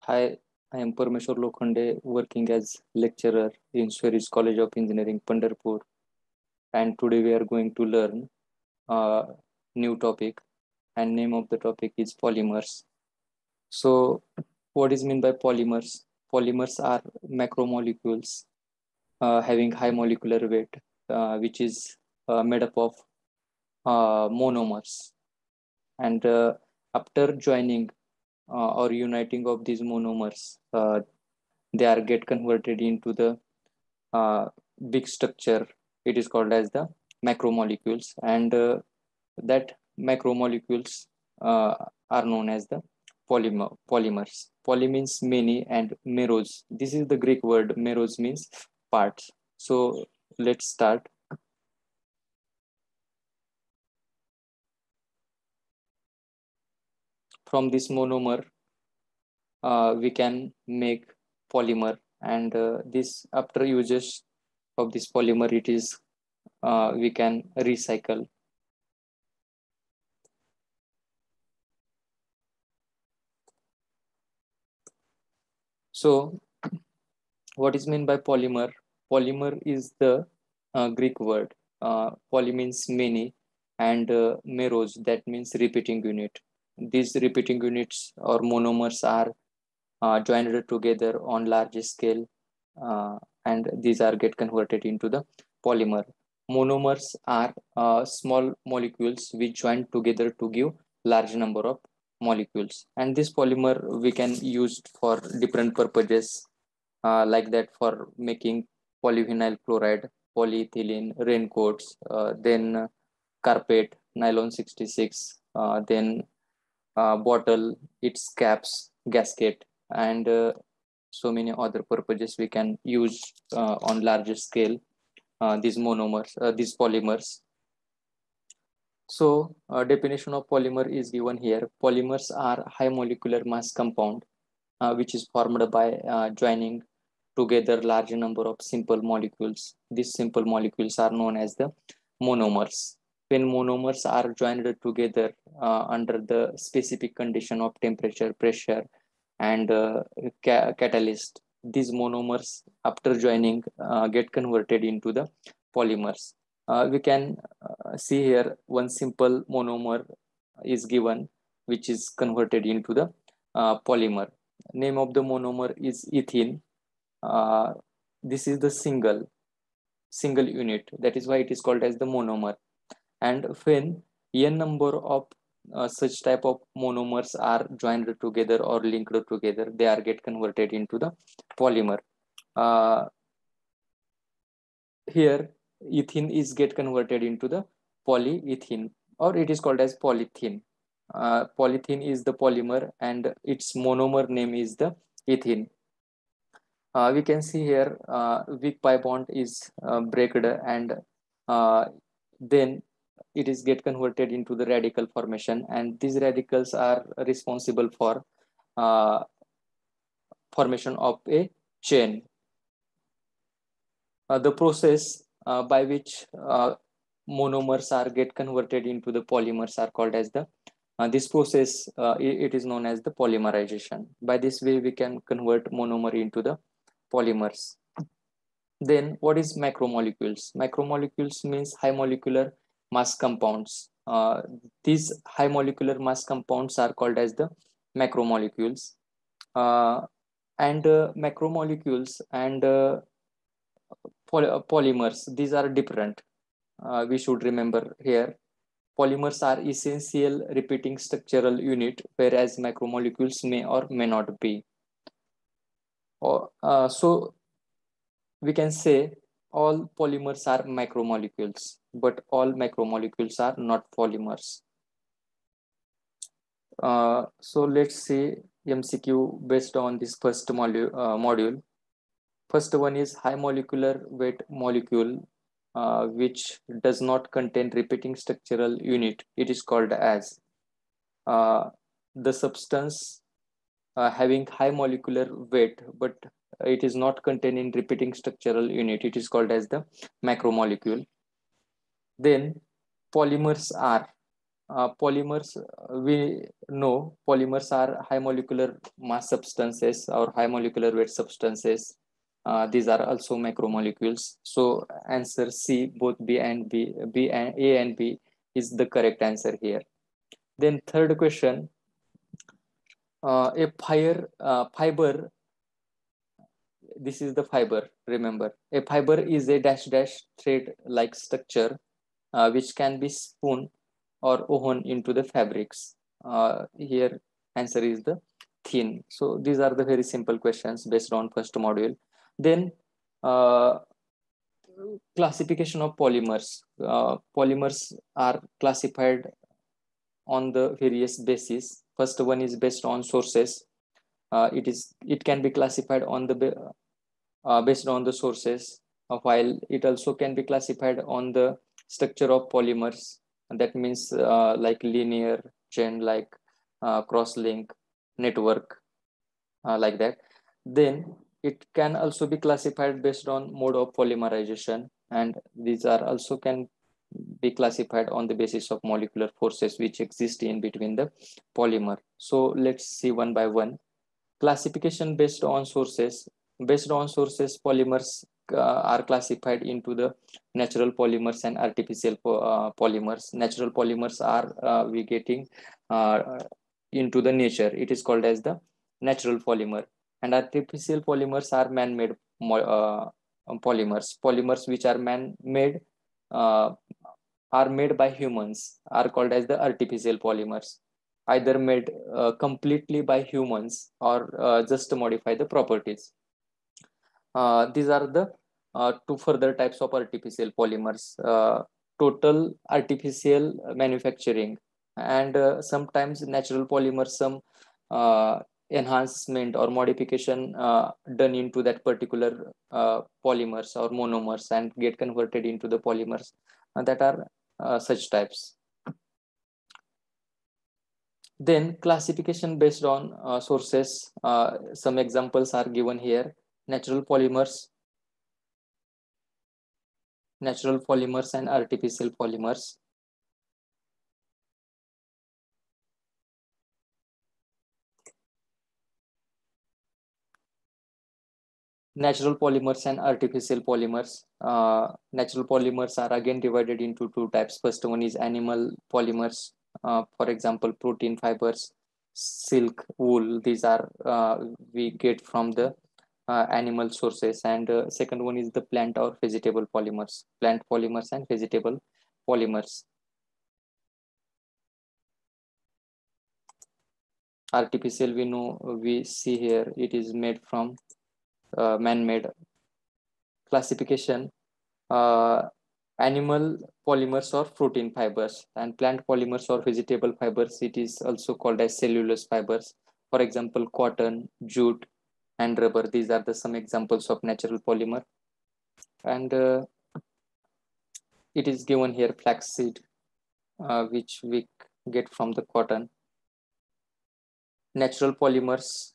Hi, I am Parmeshwar Lokhande, working as lecturer in Sweris College of Engineering, Pandharpur. And today we are going to learn a new topic, and name of the topic is polymers. So, what is meant by polymers? Polymers are macromolecules having high molecular weight, which is made up of monomers. And after joining or uniting of these monomers, they are get converted into the uh, big structure. It is called as the macromolecules, and that macromolecules uh, are known as the polymers. Poly means many, and meros, this is the Greek word. Meros means parts. So let's start. From this monomer we can make polymer, and this after uses of this polymer, it is we can recycle. So what is meant by polymer? Polymer is the Greek word. Poly means many, and meros, that means repeating unit. These repeating units or monomers are joined together on large scale, and these are get converted into the polymer. Monomers are small molecules which join together to give large number of molecules, and this polymer we can use for different purposes, like that for making polyvinyl chloride, polyethylene, raincoats, then carpet, nylon 66, then bottle, its caps, gasket, and so many other purposes we can use on larger scale these monomers, these polymers. So definition of polymer is given here. Polymers are high molecular mass compound which is formed by joining together large number of simple molecules. These simple molecules are known as the monomers. When monomers are joined together under the specific condition of temperature, pressure, and catalyst, these monomers after joining get converted into the polymers. We can see here one simple monomer is given, which is converted into the polymer. Name of the monomer is ethene. uh, this is the single unit, that is why it is called as the monomer. And when n number of such type of monomers are joined together or linked together, they are get converted into the polymer. uh, Here ethene is get converted into the polyethene, or it is called as polythene. Polythene is the polymer, and its monomer name is the ethene. We can see here weak pi bond is breaked, and uh, then it is get converted into the radical formation, and these radicals are responsible for uh, formation of a chain. The process by which monomers are get converted into the polymers are called as the this process, it is known as the polymerization. By this way we can convert monomer into the polymers. Then what is macromolecules? Macromolecules means high molecular mass compounds. These high molecular mass compounds are called as the macromolecules. Uh, and macromolecules and polymers, these are different. We should remember here. Polymers are essential repeating structural unit, whereas macromolecules may or may not be. So we can say all polymers are macromolecules, but all macromolecules are not polymers. So let's see MCQ based on this first module. First one is high molecular weight molecule, which does not contain repeating structural unit. It is called as uh, the substance having high molecular weight, but it is not containing repeating structural unit. It is called as the macromolecule. Then polymers are polymers, we know polymers are high molecular mass substances or high molecular weight substances. These are also macromolecules. So answer C, both B and B and A and B is the correct answer here. Then third question, fiber, this is the fiber, remember. A fiber is a dash dash thread like structure which can be spun or woven into the fabrics. Here answer is the thin. So these are the very simple questions based on first module. Then classification of polymers. Polymers are classified on the various bases. First one is based on sources. It can be classified on the based on the sources, while it also can be classified on the structure of polymers. And that means like linear chain, like cross-link network, like that. Then it can also be classified based on mode of polymerization, and these are also can be classified on the basis of molecular forces which exist in between the polymer. So let's see one by one. Classification based on sources. Based on sources, polymers are classified into the natural polymers and artificial polymers. Natural polymers are we getting uh, into the nature. It is called as the natural polymer. And artificial polymers are man-made polymers. Polymers which are man-made uh, are made by humans are called as the artificial polymers, either made completely by humans or just to modify the properties. These are the two further types of artificial polymers. Total artificial manufacturing, and sometimes natural polymers, some uh, enhancement or modification done into that particular polymers or monomers and get converted into the polymers that are such types. Then classification based on sources. Some examples are given here. Natural polymers, and artificial polymers. Natural polymers and artificial polymers. Natural polymers are again divided into two types. First one is animal polymers, for example, protein fibers, silk, wool. These are we get from the animal sources. And second one is the plant or vegetable polymers, plant polymers and vegetable polymers. Artificial, we know, we see here, it is made from man-made. Classification, uh, animal polymers or protein fibers, and plant polymers or vegetable fibers, it is also called as cellulose fibers. For example, cotton, jute, and rubber. These are the some examples of natural polymer. And it is given here flaxseed, which we get from the cotton. Natural polymers,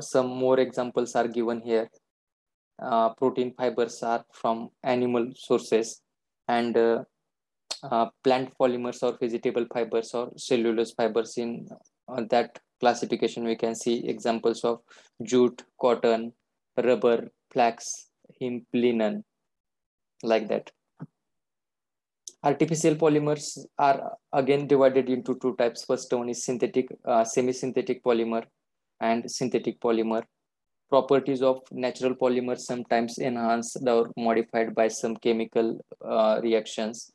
some more examples are given here. Protein fibers are from animal sources, and plant polymers or vegetable fibers or cellulose fibers. In that classification, we can see examples of jute, cotton, rubber, flax, hemp, linen, like that. Artificial polymers are again divided into two types. First one is synthetic, semi-synthetic polymer and synthetic polymer. Properties of natural polymers sometimes enhanced or modified by some chemical reactions,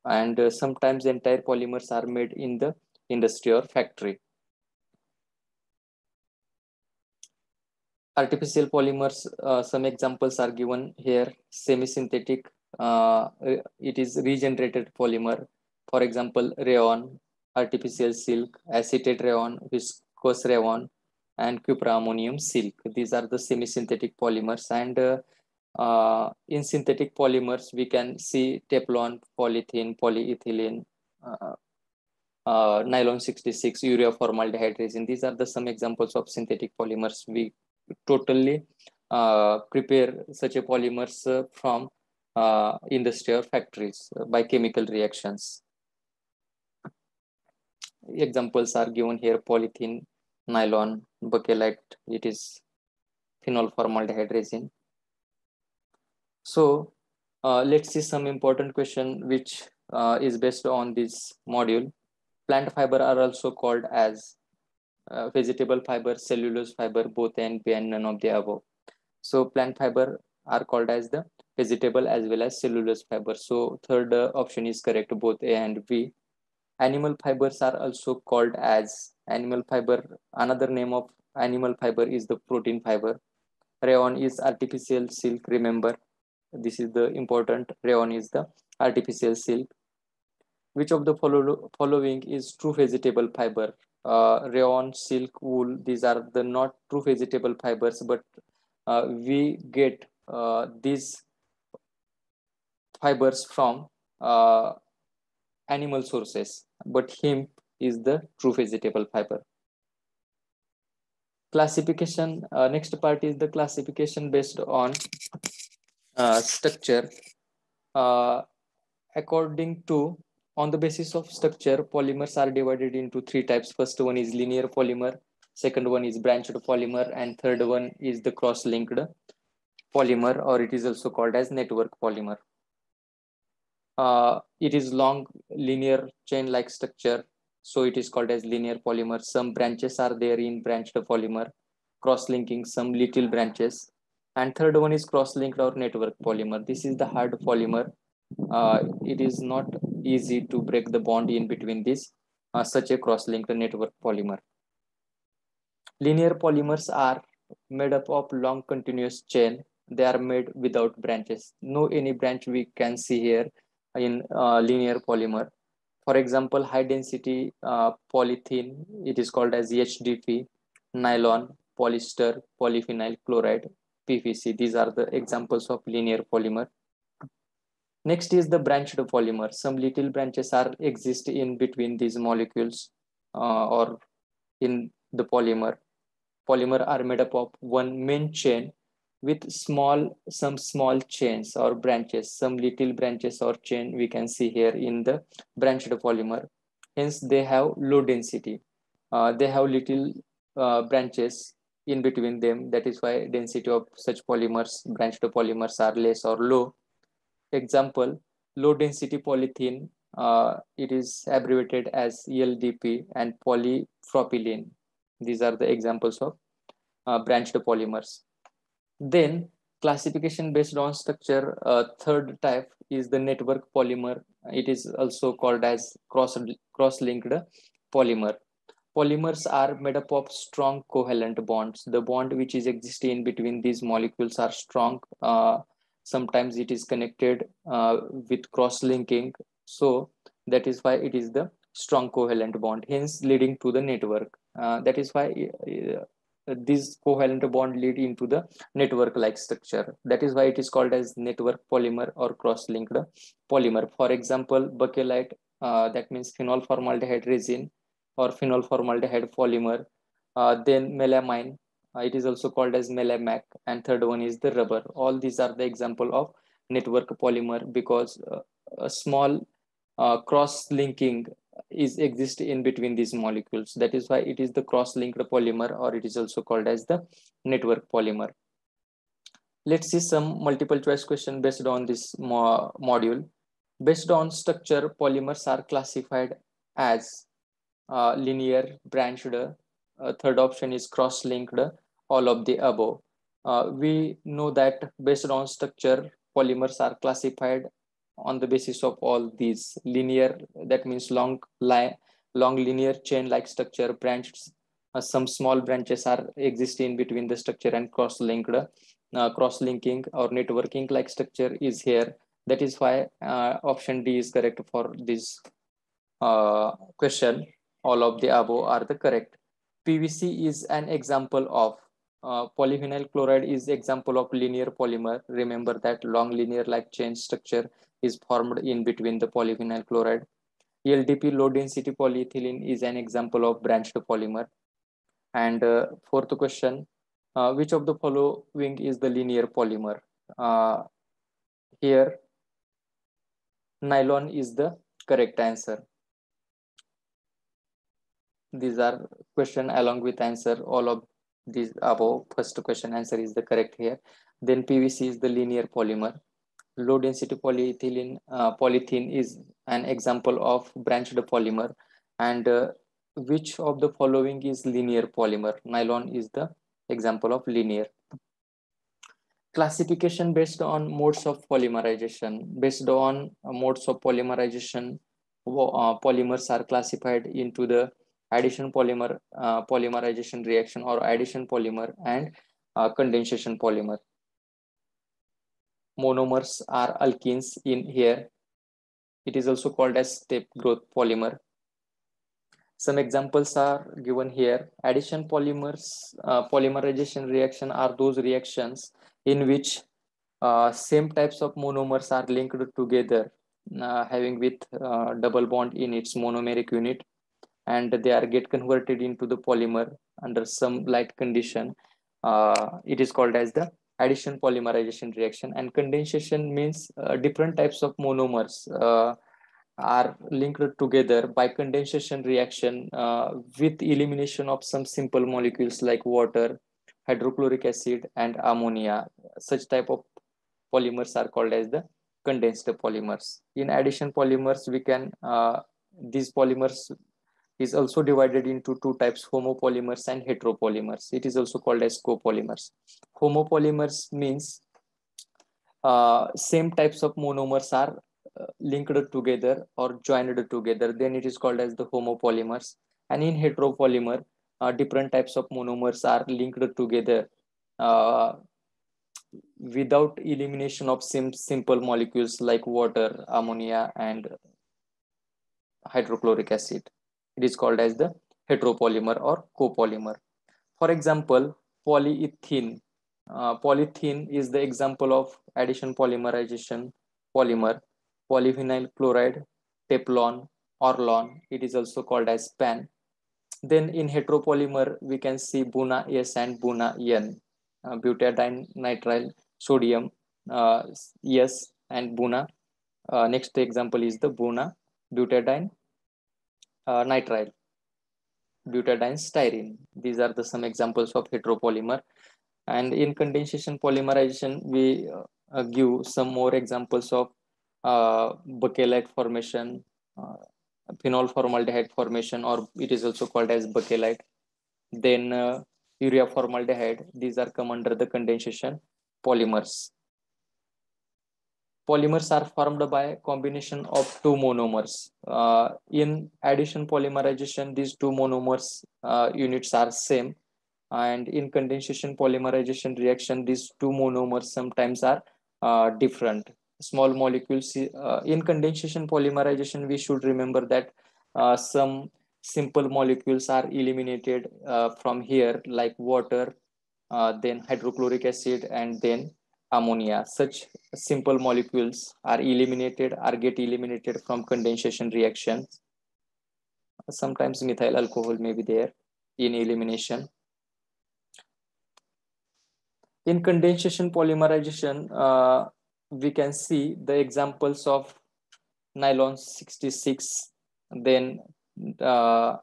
and sometimes entire polymers are made in the industry or factory. Artificial polymers, some examples are given here. Semi-synthetic, it is regenerated polymer. For example, rayon, artificial silk, acetate rayon, viscose rayon, and cuprammonium silk. These are the semi-synthetic polymers. And in synthetic polymers, we can see Teflon, polythene, polyethylene, nylon 66, urea formaldehyde resin. These are the some examples of synthetic polymers. We totally prepare such a polymers from industry or factories by chemical reactions. examples are given here: polythene, nylon, bakelite, it is phenol formaldehyde resin. So let's see some important question which is based on this module. Plant fiber are also called as vegetable fiber, cellulose fiber, both A and B, and none of the above. So plant fiber are called as the vegetable as well as cellulose fiber. So third option is correct, both A and B. Animal fibers are also called as animal fiber. Another name of animal fiber is the protein fiber. Rayon is artificial silk. Remember, this is the important. Rayon is the artificial silk. Which of the following is true vegetable fiber? Rayon, silk, wool, these are the not true vegetable fibers, but we get these fibers from animal sources, but hemp is the true vegetable fiber. Classification, next part is the classification based on structure. Uh, According to, on the basis of structure, polymers are divided into three types. First one is linear polymer, second one is branched polymer, and third one is the cross-linked polymer, or it is also called as network polymer. It is long linear chain like structure, so it is called as linear polymer. Some branches are there in branched polymer, cross-linking some little branches. And third one is cross-linked or network polymer. This is the hard polymer. It is not easy to break the bond in between this, such a cross-linked network polymer. Linear polymers are made up of long continuous chain. They are made without branches. No any branch we can see here in linear polymer. For example, high density polythene, it is called as HDP, nylon, polyester, polyphenol chloride, PVC. These are the examples of linear polymer. Next is the branched polymer. Some little branches are exist in between these molecules or in the polymer. Polymer are made up of one main chain with some small chains or branches, some little branches or chain we can see here in the branched polymer. Hence, they have low density. They have little branches in between them. That is why density of such polymers, branched polymers, are less or low. Example, low density polythene, it is abbreviated as LDP, and polypropylene. These are the examples of branched polymers. Then classification based on structure, third type is the network polymer. It is also called as cross-linked polymer. Polymers are made up of strong covalent bonds. The bond which is existing in between these molecules are strong. Sometimes it is connected with cross-linking. So that is why it is the strong covalent bond, hence leading to the network. That is why this covalent bond lead into the network-like structure. That is why it is called as network polymer or cross-linked polymer. For example, bakelite, that means phenol formaldehyde resin or phenol formaldehyde polymer. Then melamine, it is also called as melamac, and third one is the rubber. All these are the example of network polymer because a small cross-linking is exist in between these molecules. That is why it is the cross-linked polymer, or it is also called as the network polymer. Let's see some multiple choice question based on this module. Based on structure, polymers are classified as linear, branched. Third option is cross-linked, all of the above. We know that based on structure, polymers are classified on the basis of all these. Linear, that means long linear chain like structure. Branched, some small branches are existing between the structure, and cross-linked, cross-linking or networking like structure is here. That is why option D is correct for this question. All of the above are the correct. PVC is an example of polyphenol chloride is example of linear polymer. Remember that long linear like chain structure is formed in between the polyphenol chloride. LDP, low density polyethylene, is an example of branched polymer. And fourth question, which of the following is the linear polymer? Here nylon is the correct answer. These are question along with answer. All of these above first question answer is the correct here. Then PVC is the linear polymer. Low density polythene is an example of branched polymer. And which of the following is linear polymer? Nylon is the example of linear. Classification based on modes of polymerization. Based on modes of polymerization, polymers are classified into the addition polymerization reaction or addition polymer and condensation polymer. Monomers are alkenes in here. It is also called as step growth polymer. Some examples are given here. Addition polymerization reaction are those reactions in which same types of monomers are linked together, having with double bond in its monomeric unit, and they are get converted into the polymer under some light condition. It is called as the addition polymerization reaction. And condensation means different types of monomers are linked together by condensation reaction with elimination of some simple molecules like water, hydrochloric acid, and ammonia. Such type of polymers are called as the condensed polymers. In addition polymers, we can these polymers is also divided into two types, homopolymers and heteropolymers. It is also called as copolymers. Homopolymers means same types of monomers are linked together or joined together, then it is called as the homopolymers. And in heteropolymer, different types of monomers are linked together uh, without elimination of simple molecules like water, ammonia, and hydrochloric acid. It is called as the heteropolymer or copolymer. For example, polyethylene. Polyethylene is the example of addition polymerization polymer. Polyvinyl chloride, Teflon, Orlon. It is also called as PAN. Then in heteropolymer, we can see Buna S and Buna N. Butadiene nitrile sodium S and Buna. Next example is the Buna butadiene nitrile, butadiene styrene. These are the some examples of heteropolymer. And in condensation polymerization, we give some more examples of bakelite formation, uh, phenol formaldehyde formation, or it is also called as bakelite. Then urea formaldehyde. These are come under the condensation polymers. Polymers are formed by a combination of two monomers. In addition polymerization, these two monomers units are same, and in condensation polymerization reaction, these two monomers sometimes are different. Small molecules in condensation polymerization, we should remember that some simple molecules are eliminated from here, like water, then hydrochloric acid, and then ammonia. Such simple molecules are get eliminated from condensation reaction. Sometimes methyl alcohol may be there in elimination. In condensation polymerization, we can see the examples of nylon 66, then uh,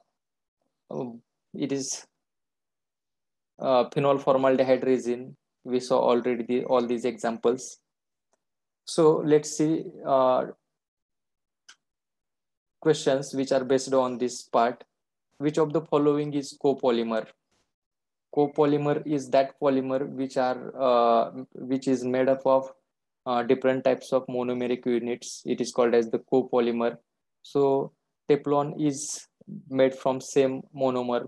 it is phenol formaldehyde resin. We saw already all these examples. So let's see questions which are based on this part. Which of the following is copolymer? Copolymer is that polymer which is made up of different types of monomeric units. It is called as the copolymer. So Teflon is made from same monomer.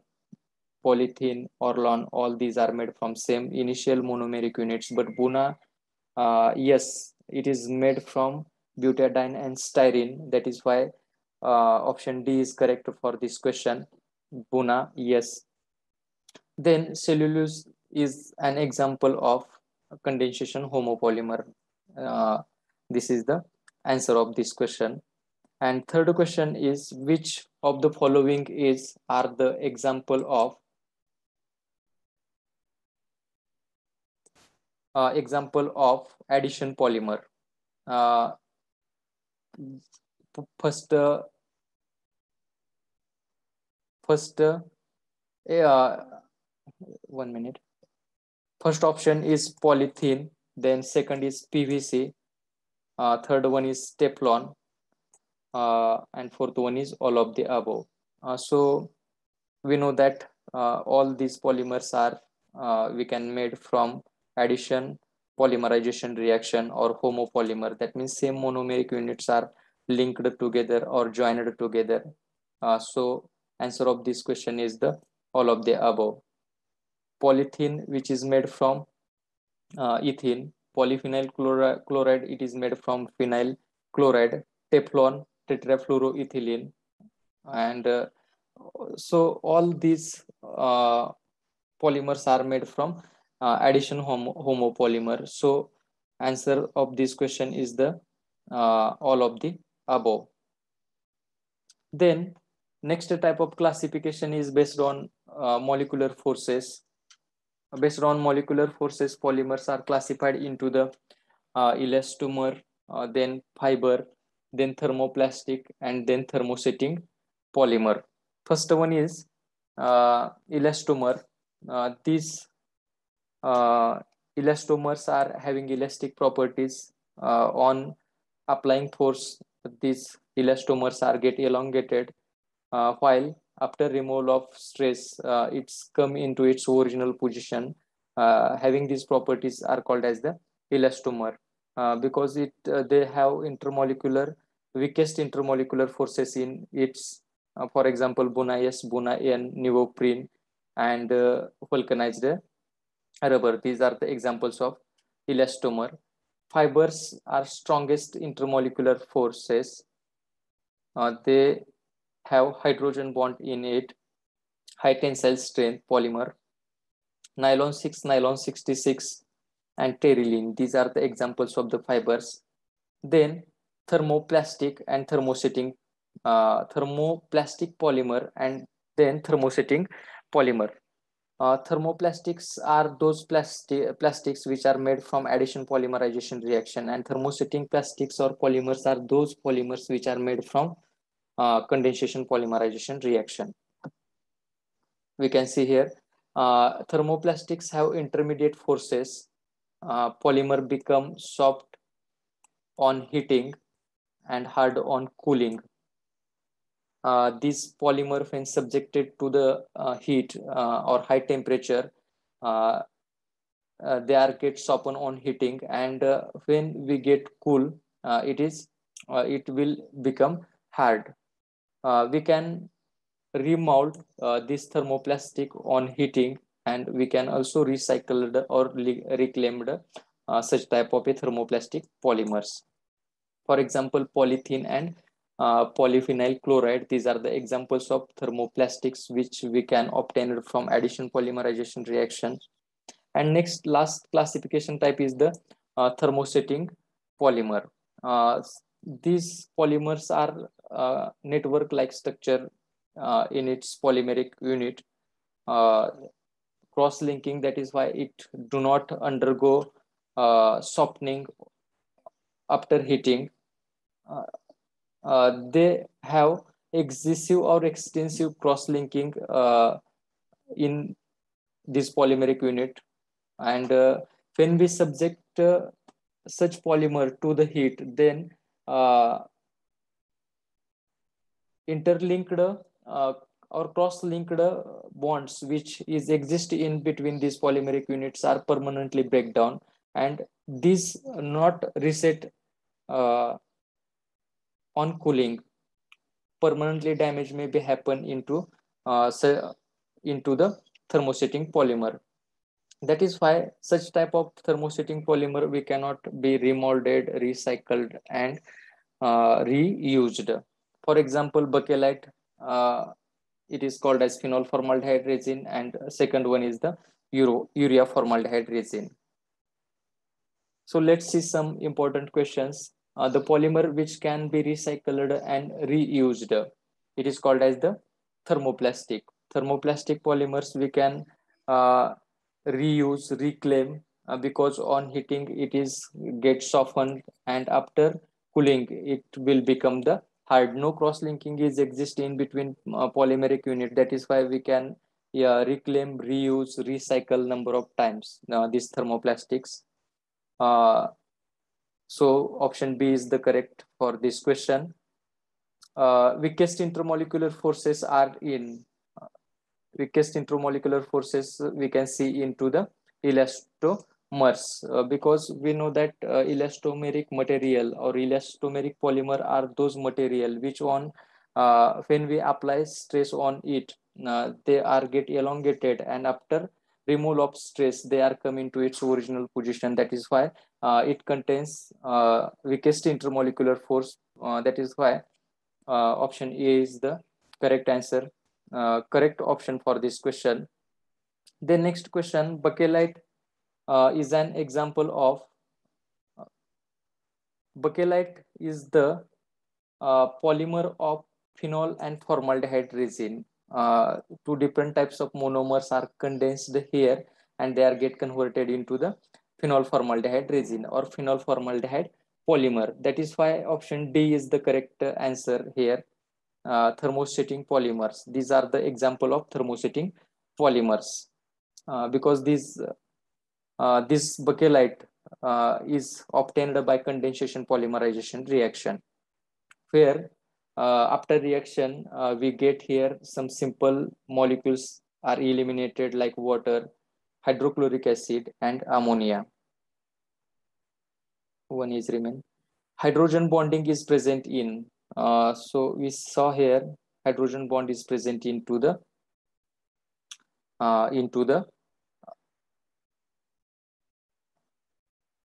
Polythene, Orlon, all these are made from same initial monomeric units. But Buna, yes, it is made from butadiene and styrene. That is why option D is correct for this question. Buna, yes. Then cellulose is an example of condensation homopolymer. Uh, this is the answer of this question. And third question is, which of the following are the example of addition polymer? Uh, First, First, uh, 1 minute. First option is polythene, then second is PVC, third one is Teflon, and fourth one is all of the above. So we know that all these polymers are we can made from addition, polymerization reaction, or homopolymer. That means same monomeric units are linked together or joined together. So answer of this question is the all of the above. Polythene, which is made from ethene. Polyphenyl chloride, it is made from phenyl chloride. Teflon, tetrafluoroethylene. And so all these polymers are made from addition homopolymer. So answer of this question is the all of the above. Then next type of classification is based on molecular forces. Based on molecular forces, polymers are classified into the elastomer, then fiber, then thermoplastic, and then thermosetting polymer. First one is elastomer. These elastomers are having elastic properties. On applying force, these elastomers are get elongated, while after removal of stress, it's come into its original position. Having these properties are called as the elastomer, because they have intermolecular weakest intermolecular forces in its, for example, Buna S, Buna N, neoprene, and vulcanized rubber. These are the examples of elastomer. Fibers are strongest intermolecular forces. They have hydrogen bond in it, high tensile strength polymer. Nylon 6, nylon 66, and terylene. These are the examples of the fibers. Then thermoplastic and thermosetting, thermoplastic polymer, and then thermosetting polymer. Thermoplastics are those plastics which are made from addition polymerization reaction, and thermosetting plastics or polymers are those polymers which are made from condensation polymerization reaction. We can see here thermoplastics have intermediate forces. Polymer become soft on heating and hard on cooling. This polymer, when subjected to the heat or high temperature, uh, they are get softened on heating, and when we get cool, it will become hard. We can remold this thermoplastic on heating, and we can also recycle or reclaim such type of a thermoplastic polymers. For example, polythene and polyphenyl chloride. These are the examples of thermoplastics which we can obtain from addition polymerization reaction. And next, last classification type is the thermosetting polymer. These polymers are network-like structure in its polymeric unit, uh, cross-linking. That is why it do not undergo softening after heating. Uh, they have excessive or extensive cross-linking in this polymeric unit, and when we subject such polymer to the heat, then uh, interlinked or cross-linked bonds which is exist in between these polymeric units are permanently break down, and these not reset uh, on cooling. Permanently damage may be happen into the thermosetting polymer. That is why such type of thermosetting polymer we cannot be remolded, recycled, and reused. For example, bakelite, it is called as phenol formaldehyde resin, and second one is the urea formaldehyde resin. So let's see some important questions. The polymer which can be recycled and reused, it is called as the thermoplastic. Thermoplastic polymers we can uh, reuse, reclaim, because on heating it is get softened, and after cooling it will become the hard. No cross-linking is exist in between polymeric unit. That is why we can, yeah, reclaim, reuse, recycle number of times these thermoplastics. So option B is the correct for this question. Weakest intermolecular forces are in weakest intermolecular forces we can see into the elastomers, because we know that elastomeric material or elastomeric polymer are those material which on when we apply stress on it, they are get elongated, and after removal of stress they are coming to its original position. That is why it contains weakest intermolecular force. That is why option A is the correct answer, correct option for this question. The next question, bakelite is an example of bakelite is the polymer of phenol and formaldehyde resin. Two different types of monomers are condensed here, and they are get converted into the phenol formaldehyde resin or phenol formaldehyde polymer. That is why option D is the correct answer here. Thermosetting polymers. These are the example of thermosetting polymers, because this bakelite is obtained by condensation polymerization reaction, where after reaction we get here some simple molecules are eliminated like water, hydrochloric acid, and ammonia. One is remain. Hydrogen bonding is present in. So we saw here hydrogen bond is present into the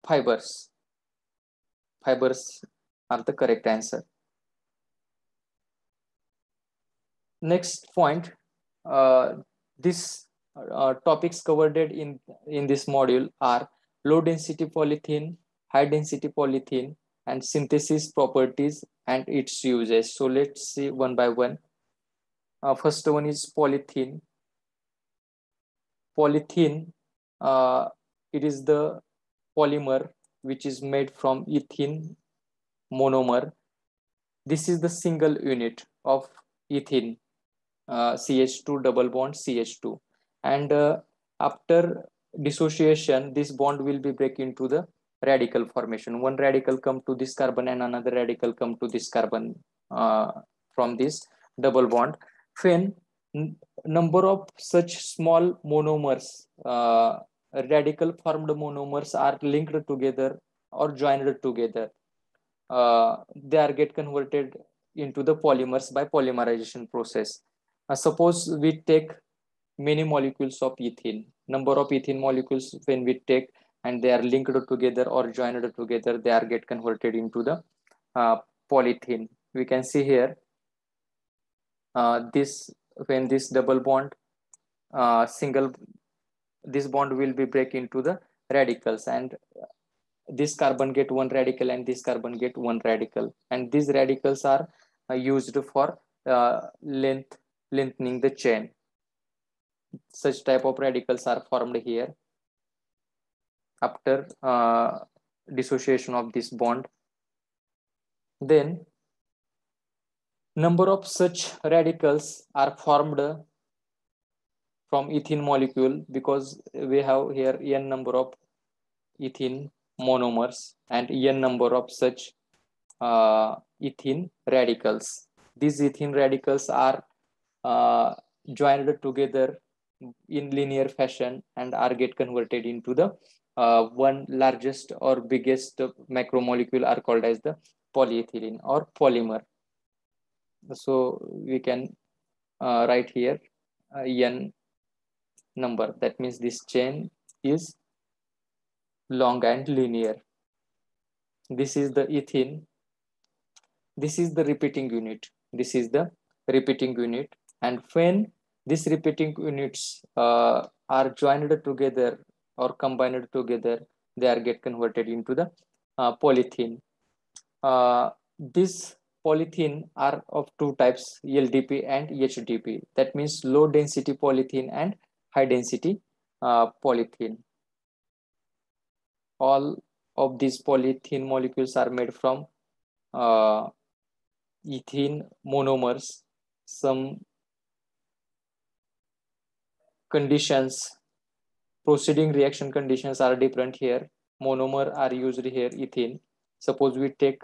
fibers. Fibers are the correct answer. Next point, this topics covered in this module are low density polythene, high density polythene, and synthesis properties and its uses. So let's see one by one. First one is polythene. Polythene, it is the polymer which is made from ethene monomer. This is the single unit of ethene, CH2 double bond CH2, and after dissociation this bond will be break into the radical formation. One radical come to this carbon and another radical come to this carbon from this double bond. When number of such small monomers, radical formed monomers are linked together or joined together, they are get converted into the polymers by polymerization process. Suppose we take many molecules of ethene, number of ethene molecules when we take and they are linked together or joined together, they are get converted into the polythene. We can see here this when this double bond single this bond will be break into the radicals, and this carbon get one radical and this carbon get one radical, and these radicals are used for lengthening the chain. Such type of radicals are formed here after dissociation of this bond. Then number of such radicals are formed from ethene molecule, because we have here n number of ethene monomers and n number of such ethene radicals. These ethene radicals are joined together in linear fashion and are get converted into the one largest or biggest macromolecule are called as the polyethylene or polymer. So we can write here n number. That means this chain is long and linear. This is the ethene. This is the repeating unit. This is the repeating unit. And when these repeating units are joined together or combined together, they are get converted into the polythene. This polythene are of two types, LDP and HDP. That means low density polythene and high density polythene. All of these polythene molecules are made from ethene monomers. Some conditions, proceeding reaction conditions are different here. Monomer are used here, ethene. Suppose we take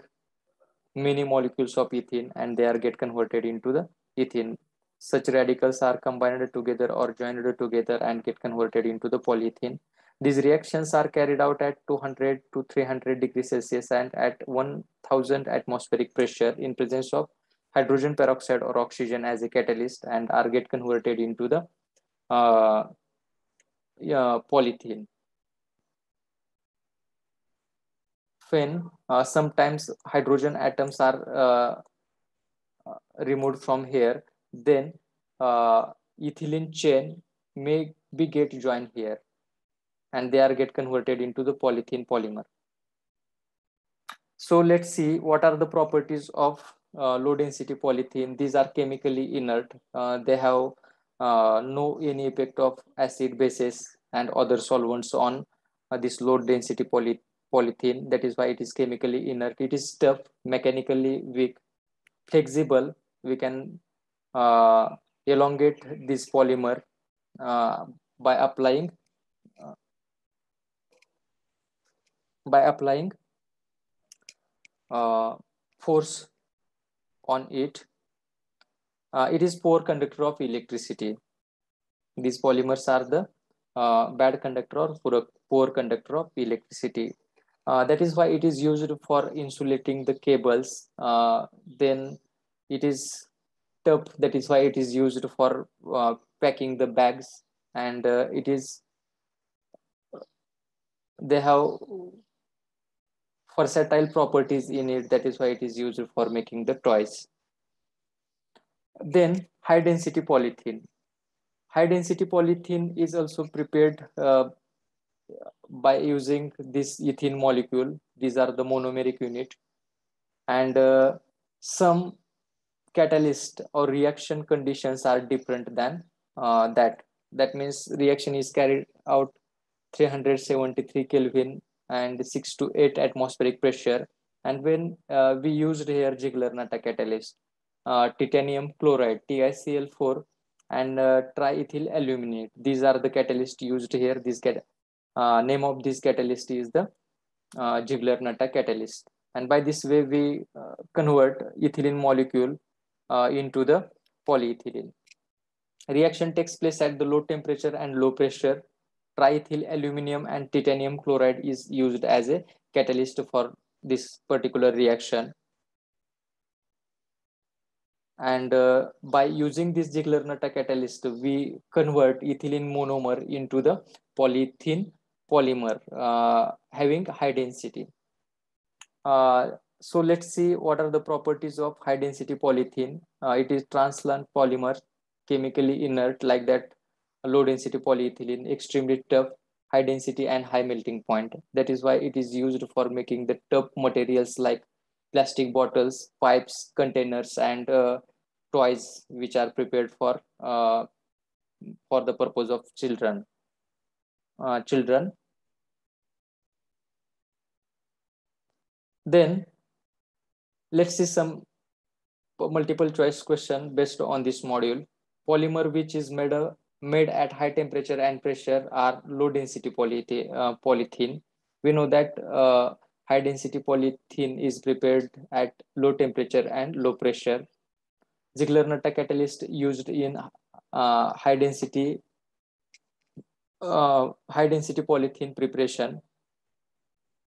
many molecules of ethene and they are get converted into the ethene. Such radicals are combined together or joined together and get converted into the polyethene. These reactions are carried out at 200 to 300 degrees Celsius and at 1000 atmospheric pressure in presence of hydrogen peroxide or oxygen as a catalyst and are get converted into the uh, polythene. When sometimes hydrogen atoms are removed from here, then ethylene chain may be get joined here and they are get converted into the polythene polymer. So let's see what are the properties of low density polythene. These are chemically inert. They have no any effect of acid bases and other solvents on this low density polythene. That is why it is chemically inert. It is tough, mechanically weak, flexible. We can uh, elongate this polymer uh, by applying uh, by applying uh, force on it. It is poor conductor of electricity. These polymers are the bad conductor or poor conductor of electricity. That is why it is used for insulating the cables. Then it is tough. That is why it is used for packing the bags, and it is they have versatile properties in it. That is why it is used for making the toys. Then high density polythene. High density polythene is also prepared by using this ethene molecule. These are the monomeric unit, and some catalyst or reaction conditions are different than that. That means reaction is carried out 373 Kelvin and 6 to 8 atmospheric pressure. And when we used here Ziegler-Natta catalyst, titanium chloride, TiCl4, and triethyl aluminate. These are the catalysts used here. This name of this catalyst is the Ziegler-Natta catalyst. And by this way, we convert ethylene molecule into the polyethylene. Reaction takes place at the low temperature and low pressure. Triethyl aluminum and titanium chloride is used as a catalyst for this particular reaction. And by using this Ziegler-Natta catalyst, we convert ethylene monomer into the polyethylene polymer having high density. So let's see what are the properties of high density polythene. It is translucent polymer, chemically inert like that. Low density polyethylene, extremely tough, high density and high melting point. That is why it is used for making the tough materials like plastic bottles, pipes, containers, and toys, which are prepared for the purpose of children. Then let's see some multiple choice question based on this module. Polymer which is made at high temperature and pressure are low density polythene. We know that high density polythene is prepared at low temperature and low pressure. Ziegler-Natta catalyst used in high density polythene preparation.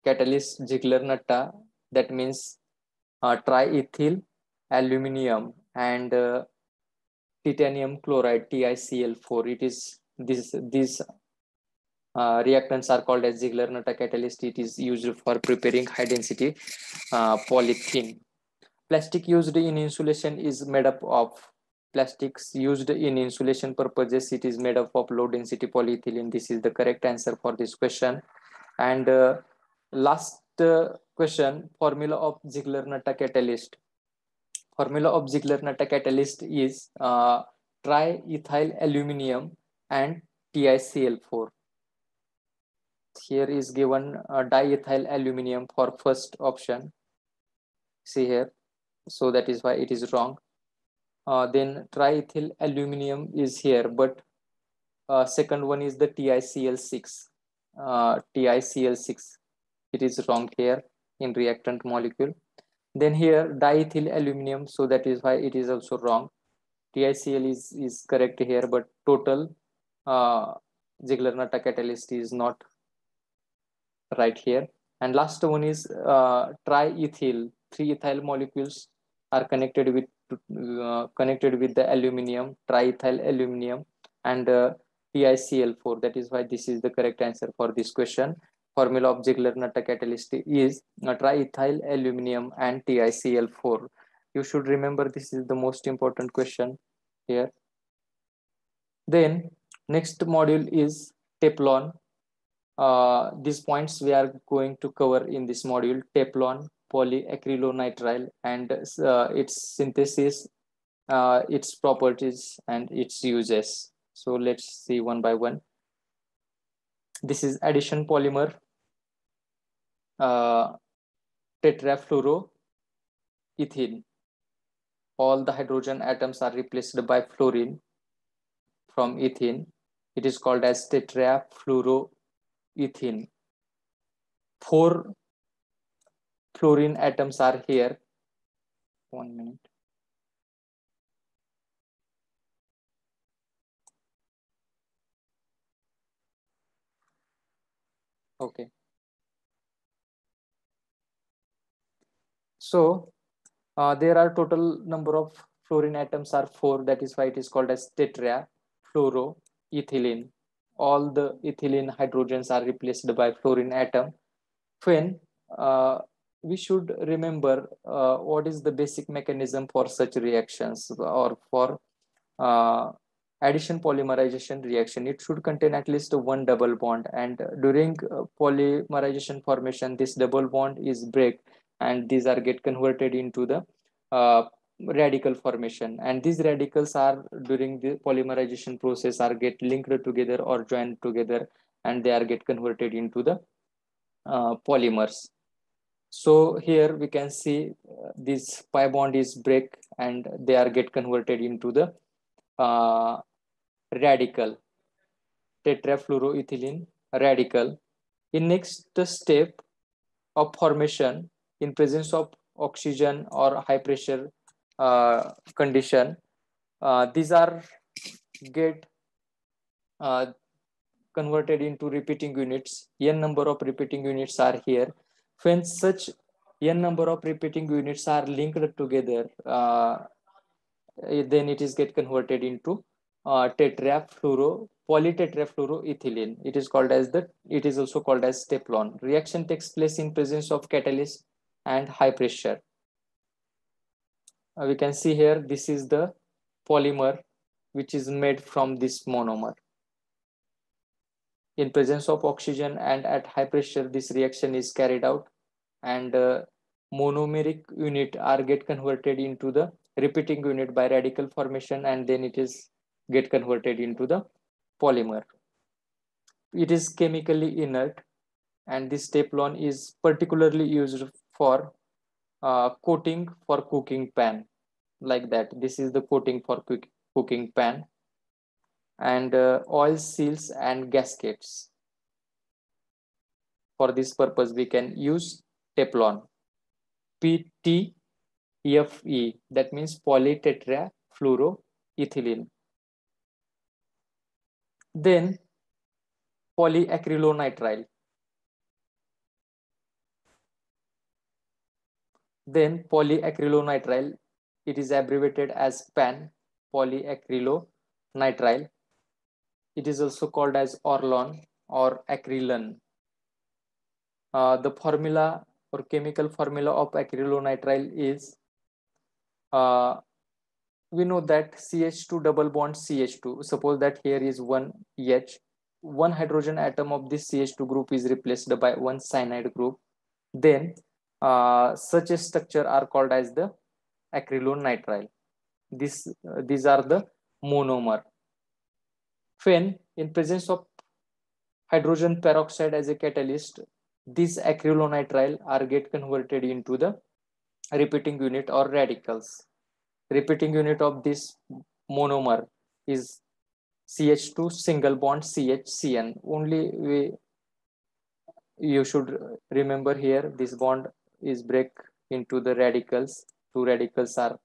Catalyst Ziegler-Natta, that means triethyl aluminum and titanium chloride, TiCl4. It is these reactants are called as Ziegler-Natta catalyst. It is used for preparing high density polythene. Plastic used in insulation is made up of plastics used in insulation purposes. It is made up of low density polyethylene. This is the correct answer for this question. And last question, formula of Ziegler-Natta catalyst. Formula of Ziegler-Natta catalyst is triethyl aluminum and TiCl4. Here is given diethyl aluminum for first option. See here, so that is why it is wrong. Then triethyl aluminum is here, but second one is the TiCl6. TiCl6, it is wrong here in reactant molecule. Then here diethyl aluminum, so that is why it is also wrong. TiCl is correct here, but total Ziegler-Natta catalyst is not right here. And last one is triethyl. Three ethyl molecules are connected with the aluminum, triethyl aluminum, and TiCl4. That is why this is the correct answer for this question. Formula of Ziegler-Natta catalyst is triethyl aluminum and TiCl4. You should remember, this is the most important question here. Then next module is Teflon. These points we are going to cover in this module: Teflon, polyacrylonitrile, and its synthesis, its properties, and its uses. So let's see one by one. This is addition polymer, tetrafluoroethene. All the hydrogen atoms are replaced by fluorine from ethene. It is called as tetrafluoroethene. 4 fluorine atoms are here. 1 minute. Okay. So there are total number of fluorine atoms are 4. That is why it is called as tetrafluoroethylene. All the ethylene hydrogens are replaced by fluorine atom. When we should remember what is the basic mechanism for such reactions, or for addition polymerization reaction. It should contain at least one double bond, and during polymerization formation, this double bond is break, and these are get converted into the radical formation, and these radicals are during the polymerization process are get linked together or joined together, and they are get converted into the polymers. So here we can see this pi bond is break, and they are get converted into the radical, tetrafluoroethylene radical. In next step of formation, in presence of oxygen or high pressure condition, these are get converted into repeating units. N number of repeating units are here. When such N number of repeating units are linked together, then it is get converted into polytetrafluoroethylene. It is called as it is also called as Teflon. Reaction takes place in presence of catalyst and high pressure. We can see here, this is the polymer which is made from this monomer. In presence of oxygen and at high pressure, this reaction is carried out, and monomeric unit are get converted into the repeating unit by radical formation, and then it is get converted into the polymer. It is chemically inert, and this Teflon is particularly used for coating for cooking pan, like that. This is the coating for cooking pan, and oil seals and gaskets. For this purpose, we can use Teflon. PTFE, that means polytetrafluoroethylene. Then polyacrylonitrile. Then polyacrylonitrile, it is abbreviated as PAN, polyacrylonitrile. It is also called as Orlon or acrylon. The formula or chemical formula of acrylonitrile is, we know that CH2 double bond CH2. Suppose that here is one H. One hydrogen atom of this CH2 group is replaced by one cyanide group. Then such a structure are called as the acrylonitrile. These are the monomer. When in presence of hydrogen peroxide as a catalyst, these acrylonitrile are get converted into the repeating unit or radicals. Repeating unit of this monomer is CH2 single bond CHCN. Only you should remember here this bond is break into the radicals. Two radicals are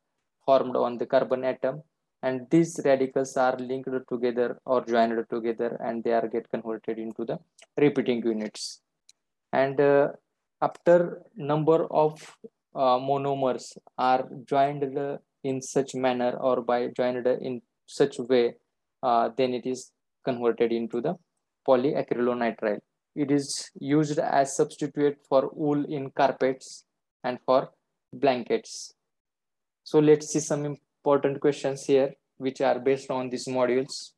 formed on the carbon atom, and these radicals are linked together or joined together, and they are get converted into the repeating units. And after number of monomers are joined in such manner or by joined in such way, then it is converted into the polyacrylonitrile. It is used as substitute for wool in carpets and for blankets. So let's see some important questions here which are based on these modules.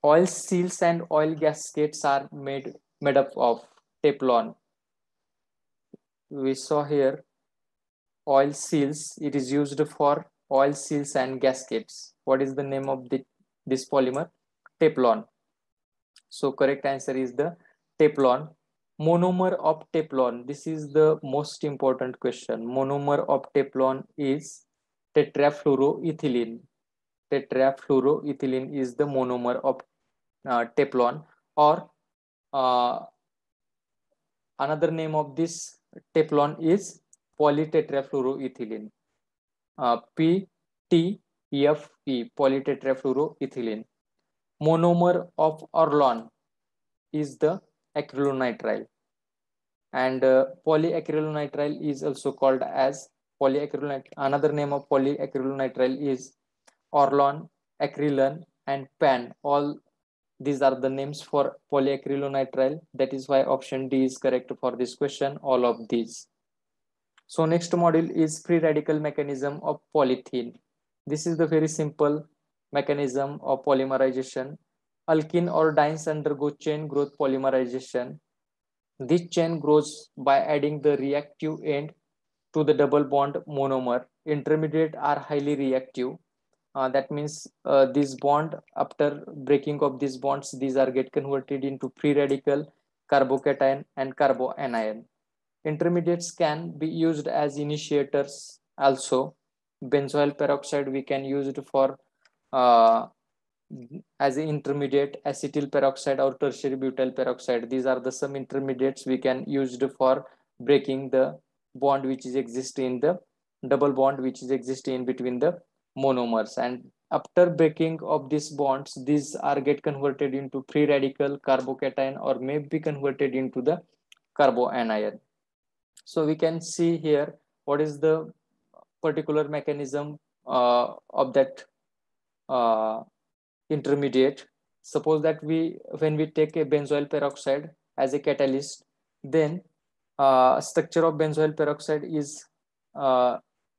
Oil seals and oil gaskets are made up of Teflon. We saw here oil seals. It is used for oil seals and gaskets. What is the name of this polymer? Teflon. So correct answer is the Teflon. Monomer of Teflon. This is the most important question. Monomer of Teflon is tetrafluoroethylene. Tetrafluoroethylene is the monomer of Teflon, or another name of this Teflon is polytetrafluoroethylene. PTFE, polytetrafluoroethylene. Monomer of Orlon is the acrylonitrile, and polyacrylonitrile is also called as polyacrylonitrile. Another name of polyacrylonitrile is Orlon, acrylon, and pan. All these are the names for polyacrylonitrile. That is why option D is correct for this question, all of these. So next module is free radical mechanism of polythene. This is the very simple mechanism of polymerization. Alkene or dienes undergo chain growth polymerization. This chain grows by adding the reactive end to the double bond monomer. Intermediate are highly reactive. That means this bond, after breaking of these bonds, these are get converted into free radical, carbocation and carboanion. Intermediates can be used as initiators also. Benzoyl peroxide we can use it for as an intermediate, acetyl peroxide or tertiary butyl peroxide. These are the some intermediates we can use for breaking the bond which is exist in the double bond which is exist in between the monomers. And after breaking of these bonds, these are get converted into free radical, carbocation, or may be converted into the carboanion. So we can see here what is the particular mechanism of that intermediate. Suppose that when we take a benzoyl peroxide as a catalyst, then structure of benzoyl peroxide is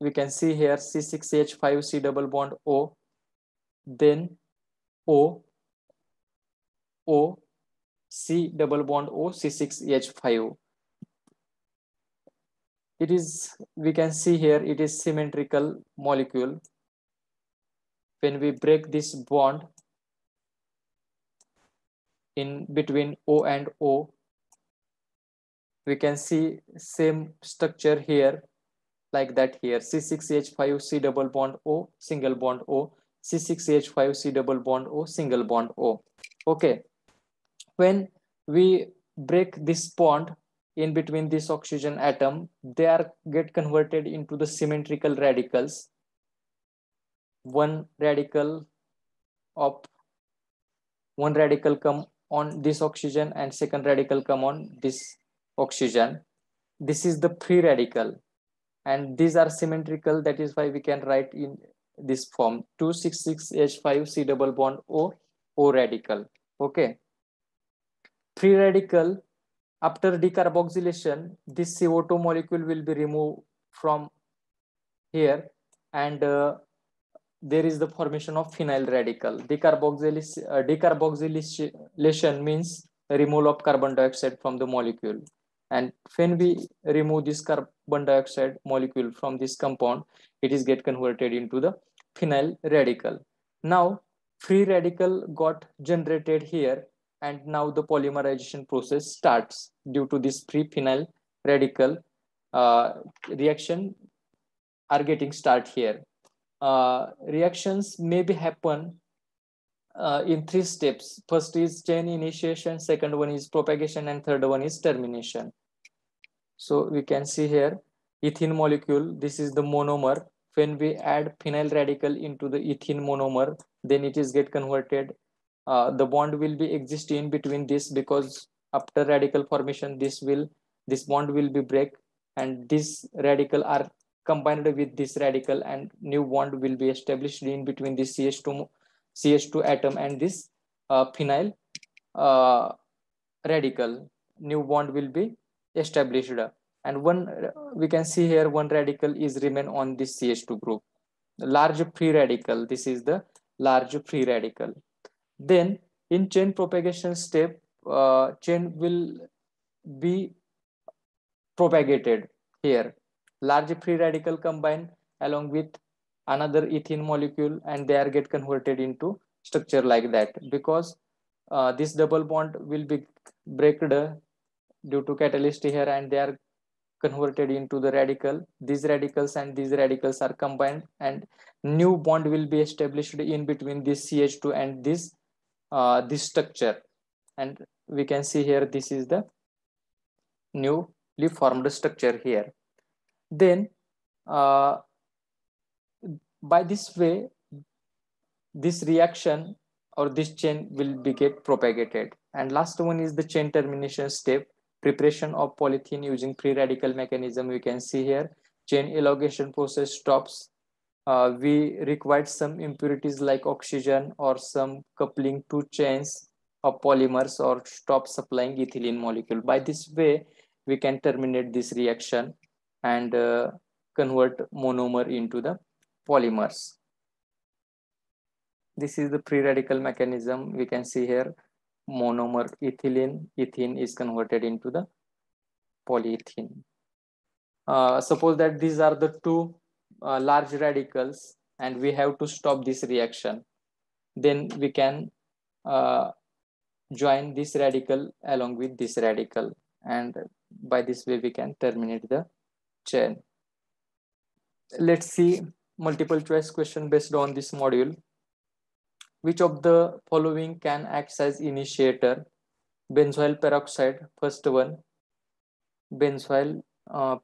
we can see here C6H5C double bond O, then O, O, C double bond O, C6H5. It is, we can see here, it is symmetrical molecule. When we break this bond in between O and O, we can see same structure here, like that here, C6H5C double bond O, single bond O, C6H5C double bond O, single bond O. Okay, when we break this bond in between this oxygen atom, they are get converted into the symmetrical radicals. One radical come on this oxygen and second radical come on this oxygen. This is the free radical, and these are symmetrical. That is why we can write in this form 266H5C double bond O, O radical. Okay, free radical, after decarboxylation, this CO2 molecule will be removed from here, and there is the formation of phenyl radical. Decarboxylation means removal of carbon dioxide from the molecule. And when we remove this carbon dioxide molecule from this compound, it is get converted into the phenyl radical. Now, free radical got generated here, and now the polymerization process starts due to this free phenyl radical reaction. are getting start here. Reactions may be happen in three steps. First is chain initiation, second one is propagation, and third one is termination. So we can see here ethene molecule, this is the monomer. When we add phenyl radical into the ethene monomer, then it is get converted. The bond will be exist in between this, because after radical formation this bond will be break, and this radical are combined with this radical, and new bond will be established in between this CH2 atom and this phenyl uh, radical. New bond will be established, and one we can see here one radical is remain on this CH2 group. Large free radical, this is the large free radical. Then in chain propagation step, chain will be propagated here. Large free radical combine along with another ethene molecule, and they are get converted into structure like that, because this double bond will be breaked due to catalyst here, and they are converted into the radical. These radicals and these radicals are combined, and new bond will be established in between this CH2 and this structure. And we can see here this is the newly formed structure here. Then by this way, this reaction or this chain will be get propagated. And last one is the chain termination step, preparation of polythene using free radical mechanism. We can see here chain elongation process stops. We required some impurities like oxygen or some coupling to chains of polymers, or stop supplying ethylene molecule. By this way, we can terminate this reaction and convert monomer into the polymers. This is the free radical mechanism. We can see here monomer ethylene, ethene is converted into the polyethylene. Suppose that these are the two large radicals, and we have to stop this reaction. Then we can join this radical along with this radical, and by this way we can terminate the chain. Let's see multiple choice question based on this module. Which of the following can act as initiator? Benzoyl peroxide, first one, benzoyl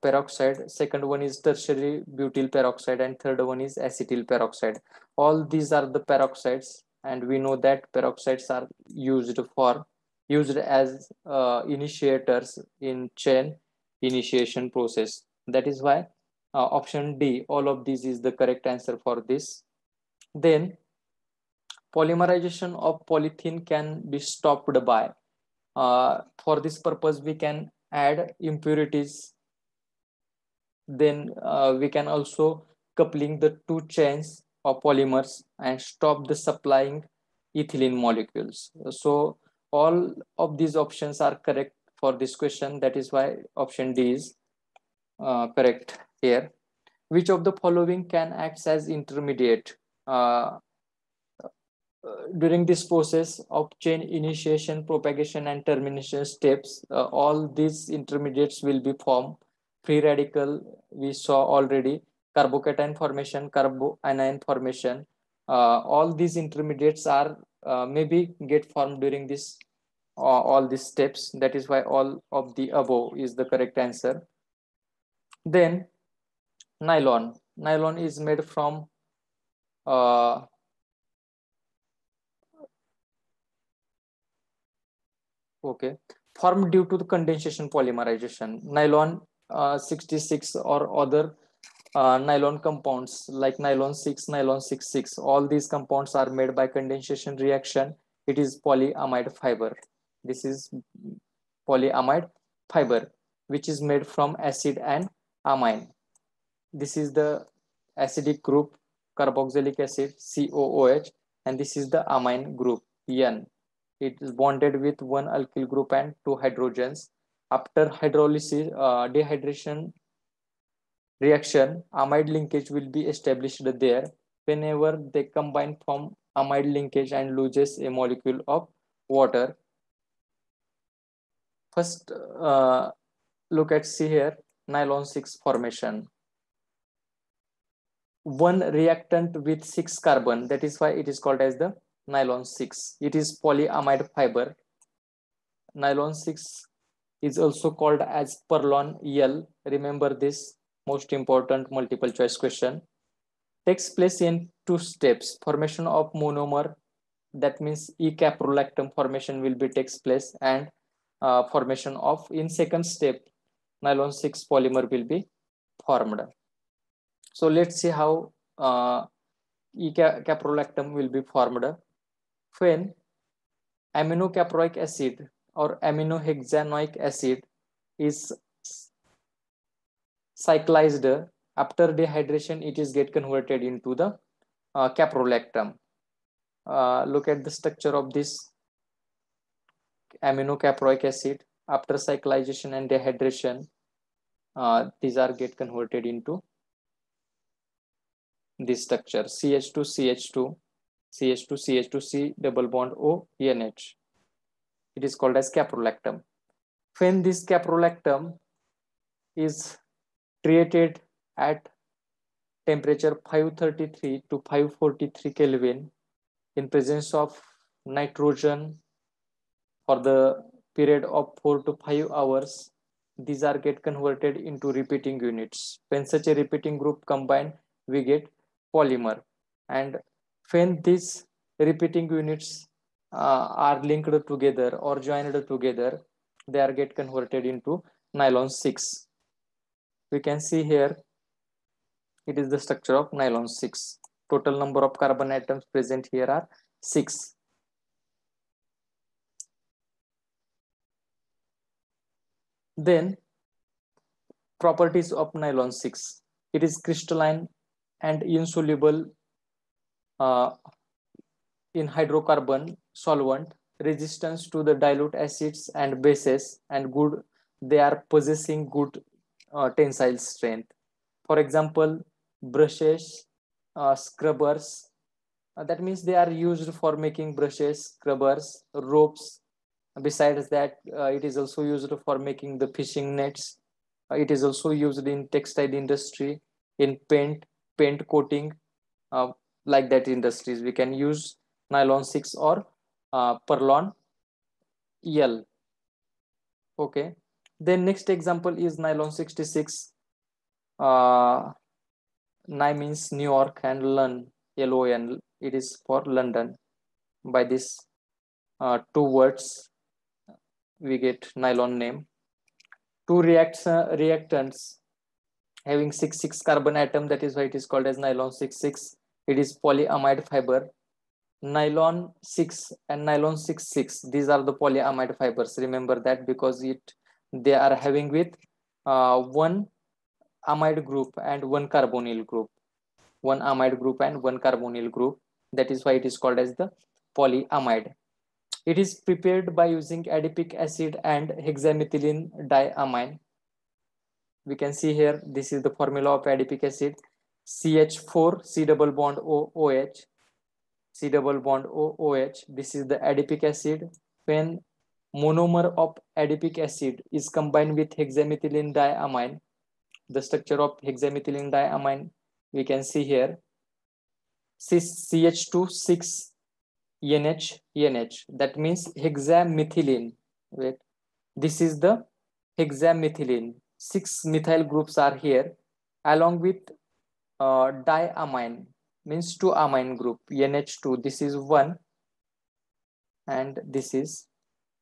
peroxide, second one is tertiary butyl peroxide, and third one is acetyl peroxide. All these are the peroxides, and we know that peroxides are used as initiators in chain initiation process. That is why option D, all of these is the correct answer for this. Then polymerization of polythene can be stopped by, for this purpose we can add impurities. Then we can also coupling the two chains of polymers and stop the supplying ethylene molecules. So all of these options are correct for this question. That is why option D is correct here. Which of the following can act as intermediate? During this process of chain initiation, propagation, and termination steps, all these intermediates will be formed. Free radical we saw already, carbocation formation, carboanion formation. All these intermediates are maybe get formed during this all these steps. That is why all of the above is the correct answer. Then nylon. Nylon is made from okay, formed due to the condensation polymerization. Nylon 66 or other nylon compounds like nylon 6, nylon 66, all these compounds are made by condensation reaction. It is polyamide fiber. This is polyamide fiber, which is made from acid and amine. This is the acidic group, carboxylic acid, COOH, and this is the amine group, N. It is bonded with one alkyl group and two hydrogens. After hydrolysis, dehydration reaction, amide linkage will be established there. Whenever they combine, from amide linkage and loses a molecule of water. First, look at see here nylon 6 formation. one reactant with 6 carbon. That is why it is called as the nylon 6. It is polyamide fiber. Nylon 6 is also called as Perlon L. Remember this most important multiple choice question. Takes place in 2 steps. Formation of monomer, that means E-caprolactam formation will be takes place, and formation of, in second step, nylon 6 polymer will be formed. So let's see how E-caprolactam will be formed. When aminocaproic acid or aminohexanoic acid is cyclized, after dehydration it is get converted into the caprolactam. Look at the structure of this aminocaproic acid. After cyclization and dehydration, these are get converted into this structure: CH2 CH2 CH2 CH2 C double bond O NH. It is called as caprolactam. When this caprolactam is treated at temperature 533 to 543 Kelvin in presence of nitrogen for the period of 4 to 5 hours, these are get converted into repeating units. When such a repeating group combine, we get polymer. And when these repeating units are linked together or joined together, they are get converted into nylon 6. We can see here, it is the structure of nylon 6. Total number of carbon atoms present here are 6. Then properties of nylon 6. It is crystalline and insoluble in hydrocarbon solvent, resistance to the dilute acids and bases, and good, they are possessing good tensile strength. For example, brushes, scrubbers, that means they are used for making brushes, scrubbers, ropes. Besides that, it is also used for making the fishing nets. It is also used in textile industry, in paint coating, uh, like that industries. We can use nylon 6 or Perlon L. Okay. Then next example is nylon 66. Ny means New York and Lon, LON. It is for London. By this 2 words, we get nylon name. Two reactants having 6 carbon atom, that is why it is called as nylon 66. It is polyamide fiber. Nylon 6 and nylon 66, these are the polyamide fibers. Remember that, because they are having with one amide group and one carbonyl group. One amide group and one carbonyl group. That is why it is called as the polyamide. It is prepared by using adipic acid and hexamethylene diamine. We can see here, this is the formula of adipic acid: CH4 C double bond OH, C double bond OH. This is the adipic acid. When monomer of adipic acid is combined with hexamethylene diamine, the structure of hexamethylene diamine we can see here: CH2 6 NH. That means hexamethylene. Wait, this is the hexamethylene. 6 methyl groups are here, along with diamine, means 2 amine group, NH2. This is 1 and this is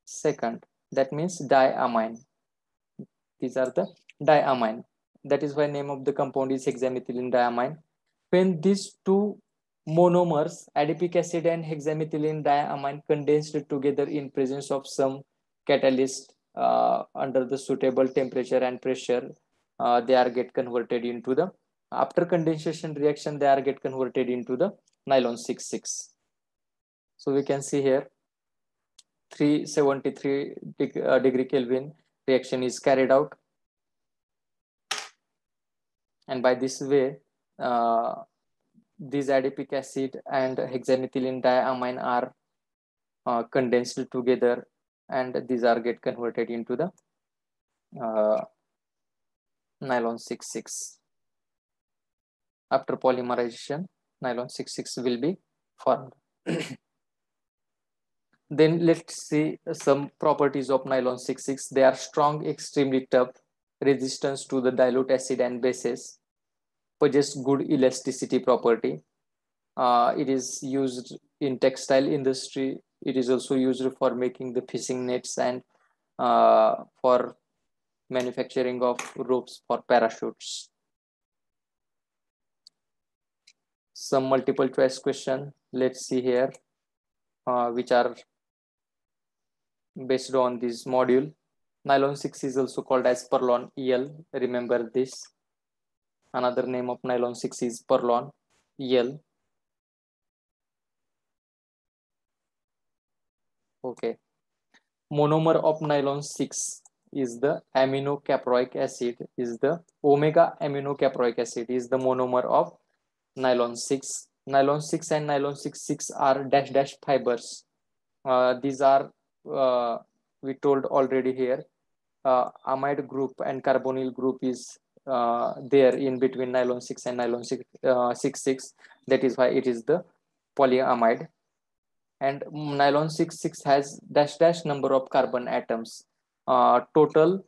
second. That means diamine. These are the diamine. That is why name of the compound is hexamethylene diamine. When these two monomers, adipic acid and hexamethylene diamine, condensed together in presence of some catalyst under the suitable temperature and pressure, they are get converted into the, after condensation reaction, they are get converted into the nylon 66. So we can see here 373 degree Kelvin reaction is carried out, and by this way these adipic acid and hexamethylene diamine are condensed together, and these are get converted into the nylon 66. After polymerization, nylon 66 will be formed. Then let's see some properties of nylon 66. They are strong, extremely tough, resistance to the dilute acid and bases, possess good elasticity property. It is used in textile industry. It is also used for making the fishing nets and for manufacturing of ropes for parachutes. Some multiple choice question. Let's see here, which are based on this module. Nylon 6 is also called as Perlon EL. Remember this. Another name of nylon 6 is Perlon EL. Okay. Monomer of nylon 6 is the aminocaproic acid, is the omega aminocaproic acid is the monomer of nylon 6. Nylon 6 and nylon 66 are dash dash fibers. These are, we told already here, amide group and carbonyl group is there in between nylon 6 and nylon 66. That is why it is the polyamide. And nylon 66 has dash dash number of carbon atoms. Total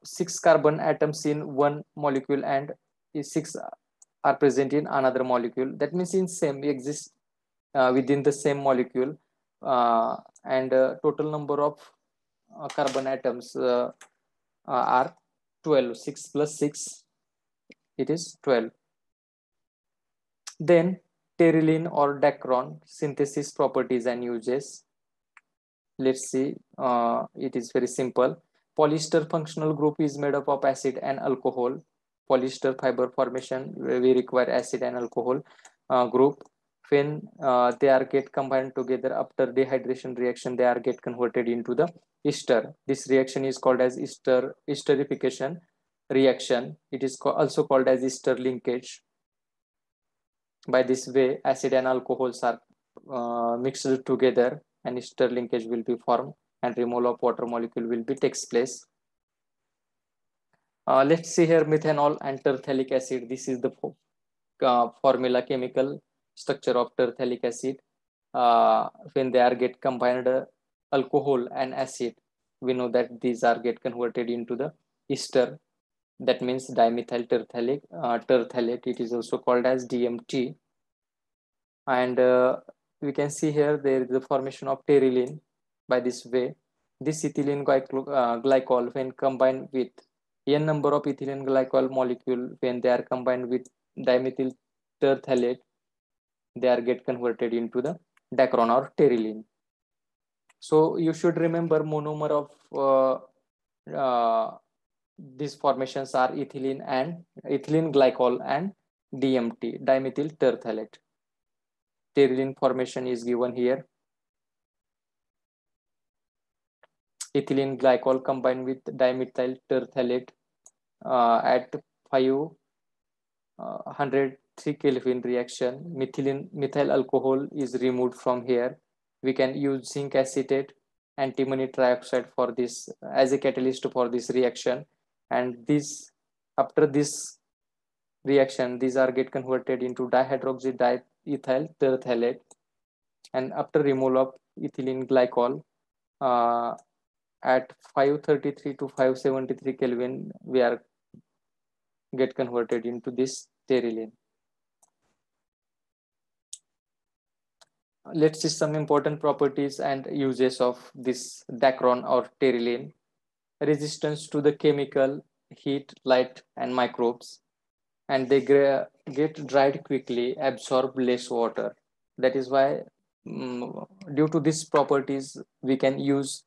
6 carbon atoms in one molecule and 6 are present in another molecule. That means in same exist within the same molecule, and total number of carbon atoms are 12. 6 plus 6, it is 12. Then Terylene or Dacron synthesis properties and uses. Let's see, it is very simple. Polyester functional group is made up of acid and alcohol. Polyester fiber formation, we require acid and alcohol group. When they are get combined together after dehydration reaction, they are get converted into the ester. This reaction is called as esterification reaction. It is also called as ester linkage. By this way, acid and alcohols are mixed together and ester linkage will be formed and removal of water molecule will be takes place. Let's see here methanol and terphthalic acid. This is the formula chemical structure of terphthalic acid. When they are get combined alcohol and acid, we know that these are get converted into the ester. That means dimethyl terphthalate. It is also called as DMT. And we can see here there is the formation of terylene. By this way, this ethylene glycol when combined with n number of ethylene glycol molecule, when they are combined with dimethyl terphthalate, they are get converted into the dacron or terylene. So you should remember monomer of these formations are ethylene glycol and DMT, dimethyl terphthalate. Terylene formation is given here. Ethylene glycol combined with dimethyl terphthalate at 503 Kelvin reaction. Methyl alcohol is removed from here. We can use zinc acetate, antimony trioxide for this as a catalyst for this reaction. And this, after this reaction, these are get converted into dihydroxy diethyl terphthalate. And after removal of ethylene glycol, at 533 to 573 Kelvin, we are get converted into this terylene. Let's see some important properties and uses of this dacron or terylene. Resistance to the chemical, heat, light, and microbes. And they get dried quickly, absorb less water. That is why, due to these properties, we can use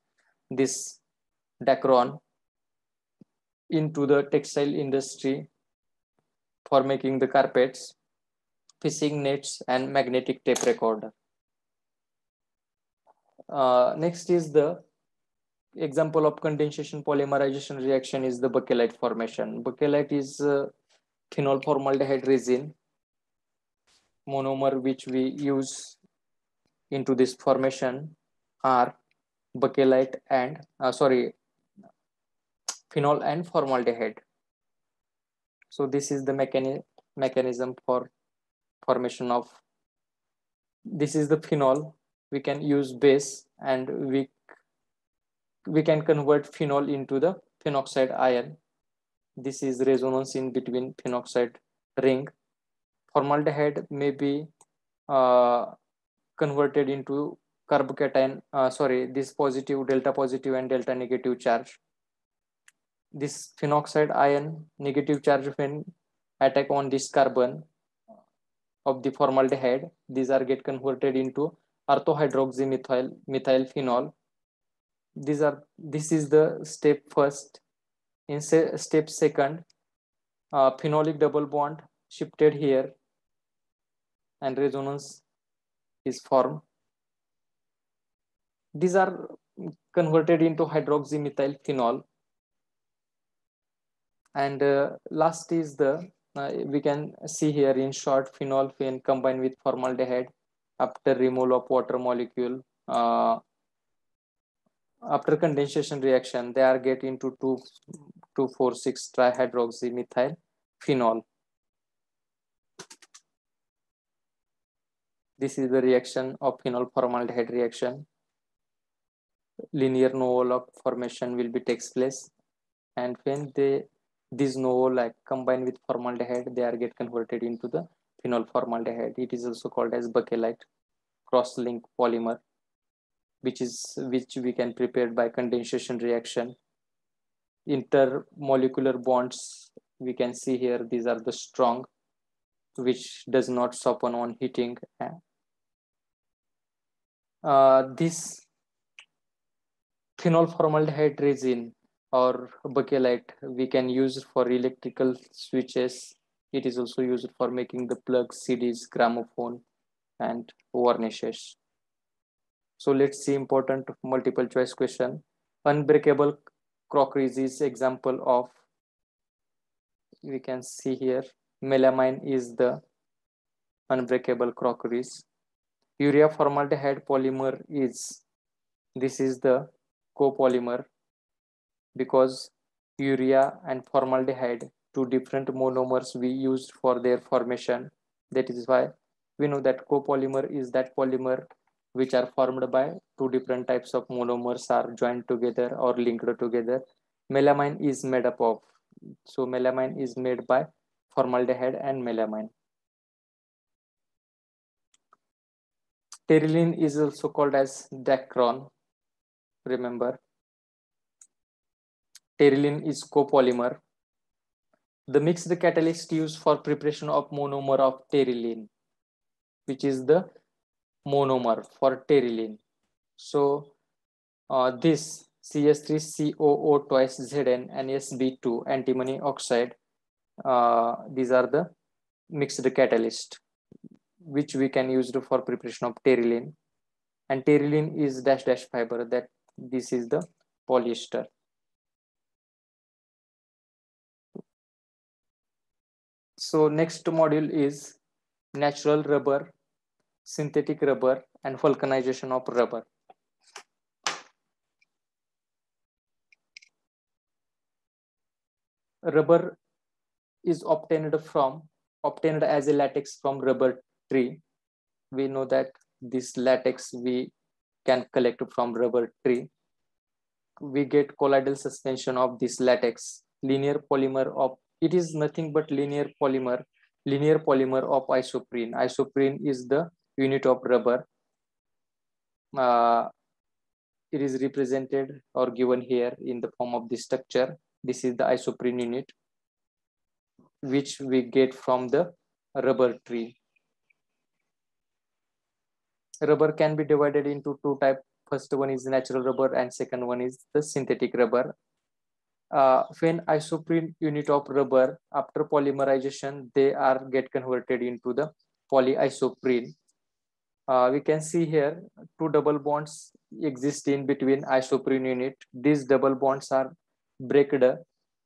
this dacron into the textile industry for making the carpets, fishing nets, and magnetic tape recorder. Next is the example of condensation polymerization reaction is the bakelite formation. Bakelite is phenol formaldehyde resin monomer which we use into this formation are bakelite and phenol and formaldehyde. So this is the mechanism for formation of, this is the phenol. We can use base and we can convert phenol into the phenoxide ion. This is resonance in between phenoxide ring. Formaldehyde may be converted into carbocation, this positive, delta positive and delta negative charge. This phenoxide ion negative charge when attack on this carbon of the formaldehyde, these are get converted into methyl phenol. This is the step first. In step second, phenolic double bond shifted here and resonance is formed. These are converted into hydroxymethyl phenol. And last is the, we can see here in short, phenol when combined with formaldehyde after removal of water molecule, after condensation reaction, they are get into 2,2,4,6 trihydroxymethyl phenol. This is the reaction of phenol formaldehyde reaction. Linear novo log formation will be takes place, and when these novo like combined with formaldehyde, they are get converted into the phenol formaldehyde. It is also called as bakelite cross-link polymer, which we can prepare by condensation reaction. Intermolecular bonds we can see here, these are the strong, which does not soften on heating. This phenol formaldehyde resin or bakelite we can use for electrical switches. It is also used for making the plugs, CDs, gramophone and varnishes. So let's see important multiple choice question. Unbreakable crockeries is example of, we can see here, melamine is the unbreakable crockeries. Urea formaldehyde polymer is, this is the copolymer, because urea and formaldehyde, two different monomers we used for their formation. That is why we know that copolymer is that polymer which are formed by two different types of monomers are joined together or linked together. Melamine is made up of, so melamine is made by formaldehyde and melamine. Pterilene is also called as dacron. Remember, pterilene is copolymer. The mixed catalyst used for preparation of monomer of pterilene, which is the monomer for pterilene. So this CS3COO twice Zn and Sb2 antimony oxide, these are the mixed catalyst which we can use for preparation of pterilene. And pterilene is dash dash fiber, that this is the polyester. So next module is natural rubber, synthetic rubber and vulcanization of rubber. Rubber is obtained as a latex from rubber tree. We know that this latex we can collect from rubber tree. We get colloidal suspension of this latex. Linear polymer of, it is nothing but linear polymer of isoprene. Isoprene is the unit of rubber. It is represented or given here in the form of this structure. This is the isoprene unit which we get from the rubber tree. Rubber can be divided into two types. First one is natural rubber and second one is the synthetic rubber. When isoprene unit of rubber, after polymerization, they are get converted into the polyisoprene. We can see here two double bonds exist in between isoprene unit. These double bonds are breaked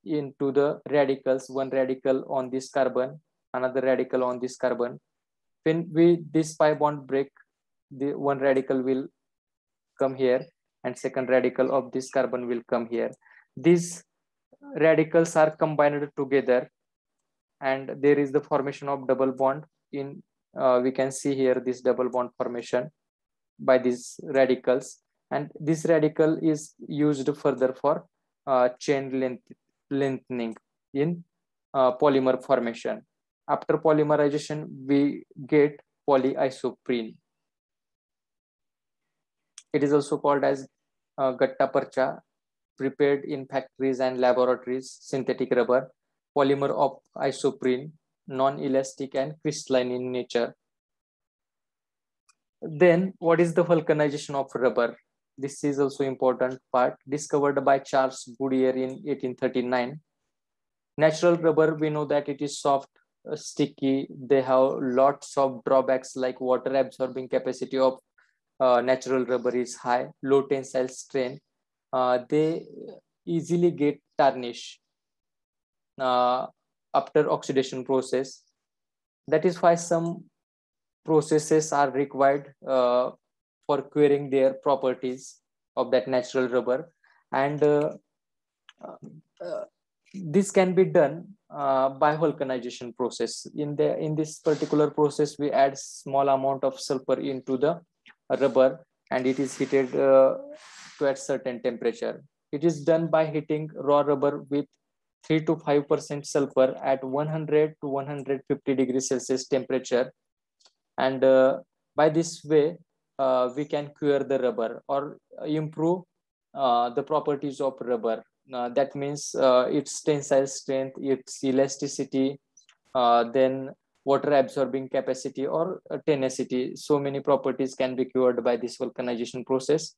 into the radicals, one radical on this carbon, another radical on this carbon. When this pi bond break, the one radical will come here and second radical of this carbon will come here. These radicals are combined together and there is the formation of double bond in we can see here this double bond formation by these radicals, and this radical is used further for chain lengthening in polymer formation. After polymerization, we get polyisoprene. It is also called as gatta parcha, prepared in factories and laboratories, synthetic rubber, polymer of isoprene, non-elastic and crystalline in nature. Then what is the vulcanization of rubber? This is also important part, discovered by Charles Goodyear in 1839. Natural rubber, we know that it is soft, sticky. They have lots of drawbacks like water absorbing capacity of natural rubber is high, low tensile strength. They easily get tarnish after oxidation process. That is why some processes are required for curing their properties of that natural rubber, and this can be done by vulcanization process. In this particular process, we add small amount of sulfur into the rubber, and it is heated to a certain temperature. It is done by heating raw rubber with 3 to 5% sulfur at 100 to 150 degrees Celsius temperature, and by this way we can cure the rubber or improve the properties of rubber. That means its tensile strength, its elasticity, then water absorbing capacity or tenacity. So many properties can be cured by this vulcanization process.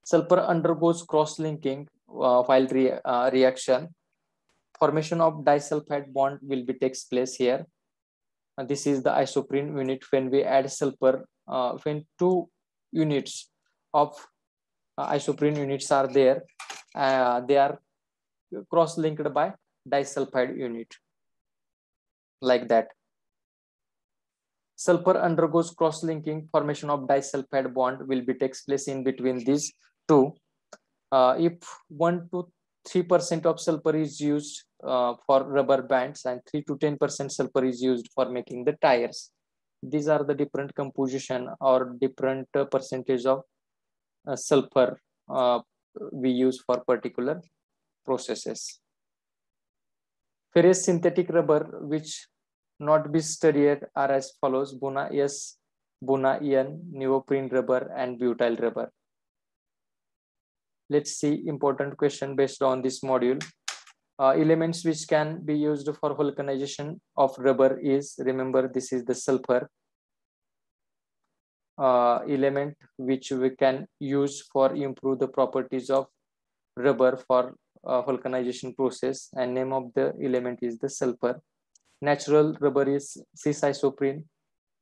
Sulfur undergoes cross-linking while reaction. Formation of disulfide bond will be takes place here. This is the isoprene unit. When we add sulfur, when two units of isoprene units are there, they are cross-linked by disulfide unit, like that. Sulfur undergoes cross-linking. Formation of disulfide bond will be takes place in between these two. If 1 to 3% of sulfur is used for rubber bands, and 3 to 10% sulfur is used for making the tires. These are the different composition or different percentage of sulfur we use for particular processes. Various synthetic rubber which not be studied are as follows: Buna S, Buna N, neoprene rubber, and butyl rubber. Let's see important question based on this module. Elements which can be used for vulcanization of rubber is, remember, this is the sulfur. Element which we can use for improve the properties of rubber for vulcanization process, and name of the element is the sulfur. Natural rubber is cis isoprene,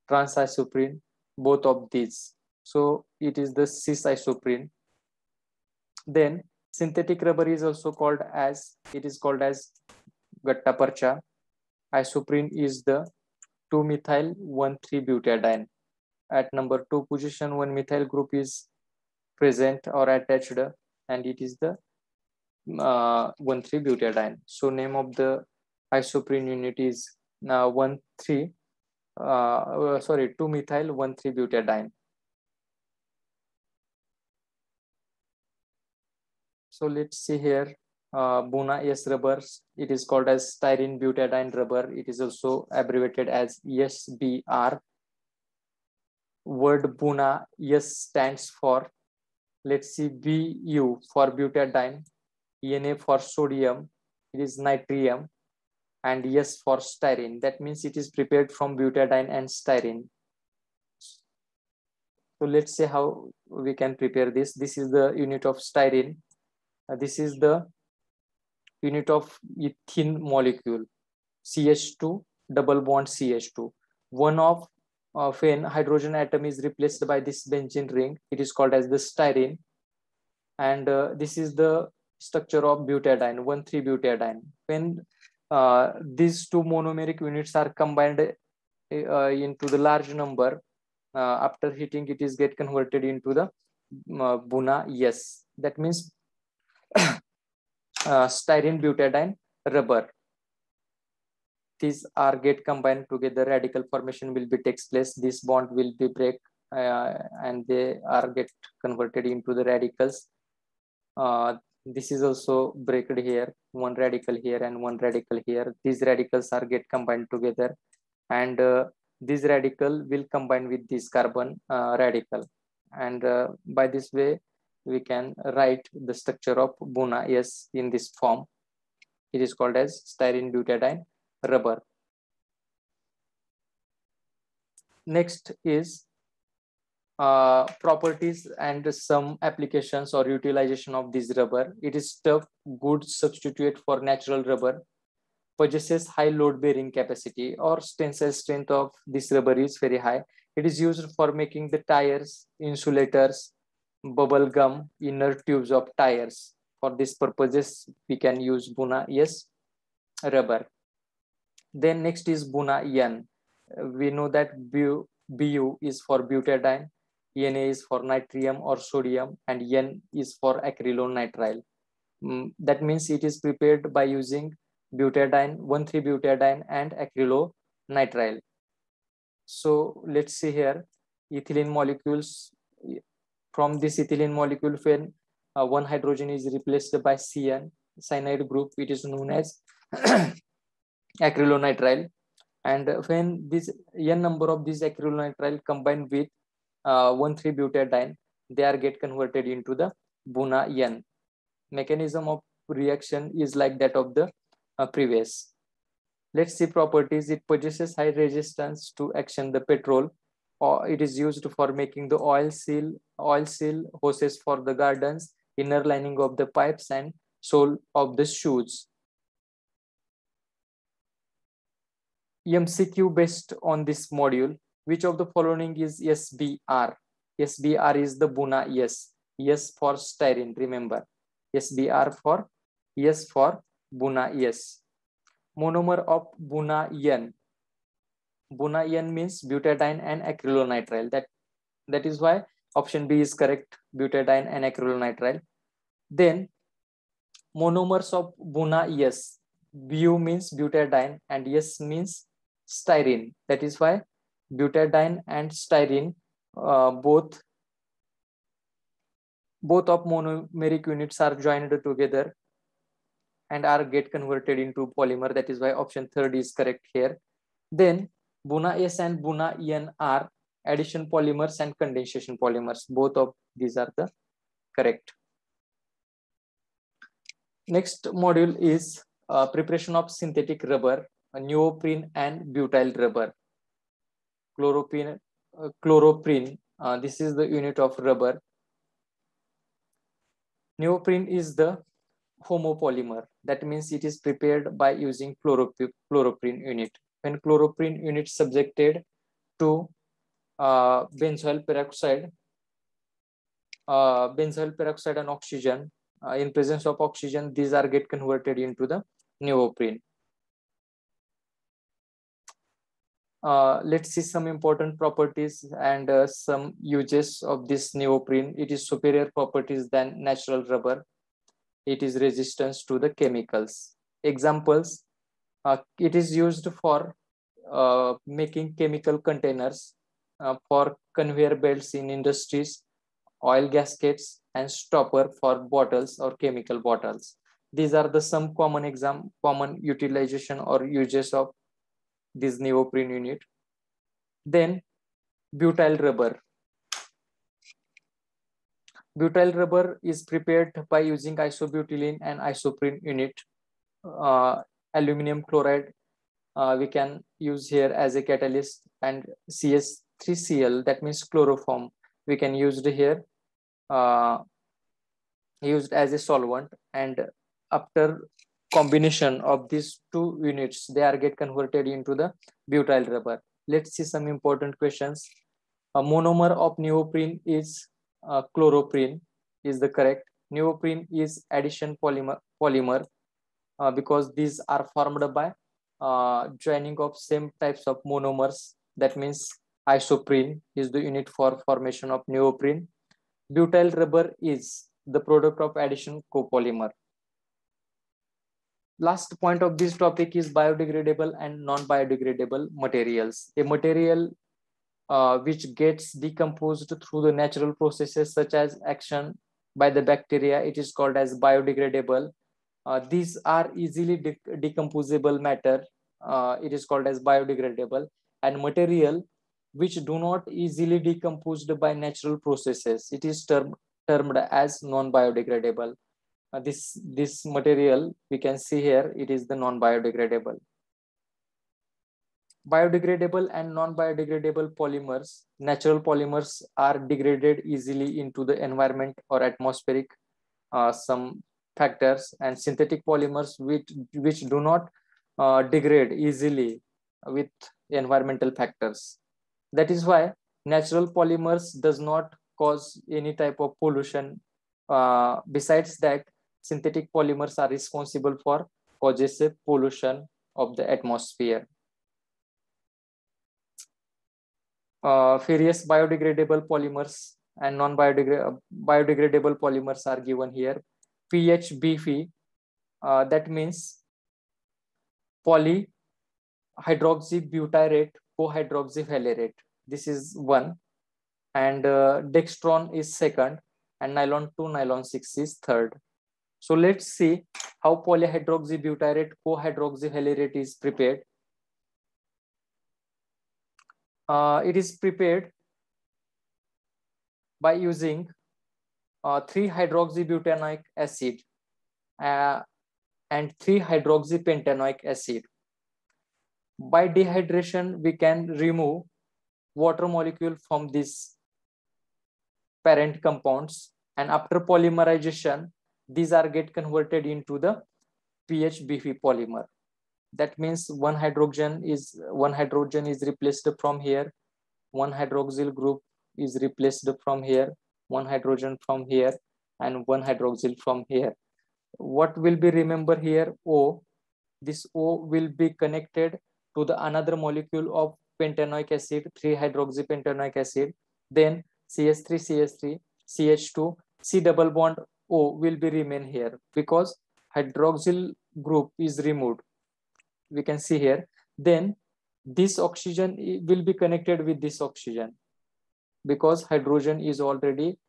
trans isoprene, both of these. So it is the cis isoprene. Then synthetic rubber is also called as, it is called as gatta parcha. Isoprene is the 2-methyl-1,3-butadiene. At number 2 position, 1-methyl group is present or attached, and it is the 1,3-butadiene. So name of the isoprene unit is 2-methyl-1,3-butadiene. So let's see here, Buna S rubbers. It is called as styrene butadiene rubber. It is also abbreviated as SBR. Word Buna, S stands for, let's see, Bu for butadiene, Na for sodium, it is natrium, and S for styrene. That means it is prepared from butadiene and styrene. So let's see how we can prepare this. This is the unit of styrene. This is the unit of ethene molecule, CH2 double bond CH2. One of when hydrogen atom is replaced by this benzene ring, it is called as the styrene. And this is the structure of butadiene, 1,3-butadiene. When these two monomeric units are combined into the large number, after heating, it is get converted into the Buna S. That means styrene butadiene rubber. these are get combined together, radical formation will be takes place. This bond will be break and they are get converted into the radicals. This is also breaked here, one radical here and one radical here. These radicals are get combined together, and this radical will combine with this carbon radical, and by this way we can write the structure of BuNaS in this form. It is called as styrene butadiene rubber. Next is properties and some applications or utilization of this rubber. It is tough, good substitute for natural rubber, possesses high load bearing capacity, or tensile strength of this rubber is very high. It is used for making the tires, insulators, bubble gum, inner tubes of tires. For these purposes, we can use BuNaS rubber. Then next is BuNaN. We know that Bu is for butadiene, Na is for natrium or sodium, and N is for acrylonitrile. That means it is prepared by using butadiene, 1,3-butadiene and acrylonitrile. So let's see here, ethylene molecules. From this ethylene molecule, when one hydrogen is replaced by CN, cyanide group, it is known as acrylonitrile. And when this N number of these acrylonitrile combined with 1,3-butadiene, they are get converted into the BuNaN. Mechanism of reaction is like that of the previous. Let's see properties. It possesses high resistance to action the petrol, or it is used for making the oil seal hoses for the gardens, inner lining of the pipes, and sole of the shoes. MCQ based on this module. Which of the following is SBR? SBR is the BuNaS. S for styrene, remember. SBR for S for BuNaS. Monomer of BuNaN. BuNaN means butadiene and acrylonitrile. That is why option B is correct, butadiene and acrylonitrile. Then monomers of BuNaS. Bu means butadiene and S means styrene. That is why butadiene and styrene both of monomeric units are joined together and are get converted into polymer. That is why option third is correct here. Then BuNaS and BuNaN are addition polymers and condensation polymers. Both of these are the correct. Next module is preparation of synthetic rubber, neoprene and butyl rubber. Chloroprin, this is the unit of rubber. Neoprene is the homopolymer. That means it is prepared by using chloroprin unit. When chloroprin unit subjected to benzoyl peroxide and oxygen, in presence of oxygen, these are get converted into the neoprene. Let's see some important properties and some uses of this neoprene. It is superior properties than natural rubber. It is resistance to the chemicals. Examples, it is used for making chemical containers, for conveyor belts in industries, oil gaskets, and stopper for bottles or chemical bottles. These are the some common utilization or uses of this neoprene unit. Then butyl rubber. Butyl rubber is prepared by using isobutylene and isoprene unit. Aluminum chloride we can use here as a catalyst, and CS3Cl, that means chloroform, we can use here used as a solvent, and after combination of these two units, they are get converted into the butyl rubber. Let's see some important questions. A monomer of neoprene is chloroprin is the correct. Neoprene is addition polymer because these are formed by joining of same types of monomers. That means isoprene is the unit for formation of neoprene. Butyl rubber is the product of addition copolymer. Last point of this topic is biodegradable and non-biodegradable materials. A material which gets decomposed through the natural processes such as action by the bacteria, it is called as biodegradable. These are easily decomposable matter. It is called as biodegradable. And material which do not easily decomposed by natural processes, it is termed as non-biodegradable. This material we can see here, it is the non-biodegradable. Biodegradable and non-biodegradable polymers, natural polymers are degraded easily into the environment or atmospheric some factors, and synthetic polymers which do not degrade easily with environmental factors. That is why natural polymers does not cause any type of pollution. Besides that, synthetic polymers are responsible for causes pollution of the atmosphere. Various biodegradable polymers and non-biodegradable polymers are given here. PHBF, that means polyhydroxybutyrate cohydroxyvalerate. This is one, and dextron is second, and nylon 2, nylon 6 is third. So let's see how polyhydroxybutyrate cohydroxyvalerate is prepared. It is prepared by using 3-hydroxybutanoic acid and 3-hydroxypentanoic acid. By dehydration, we can remove water molecule from these parent compounds, and after polymerization, these are get converted into the PHBF polymer. That means one hydrogen is replaced from here, one hydroxyl group is replaced from here, one hydrogen from here, and one hydroxyl from here. What will be remember here? O. This O will be connected to the another molecule of pentanoic acid, 3-hydroxypentanoic acid. Then CH3, CH2, C double bond O will be remain here because hydroxyl group is removed. We can see here. Then this oxygen will be connected with this oxygen because hydrogen is already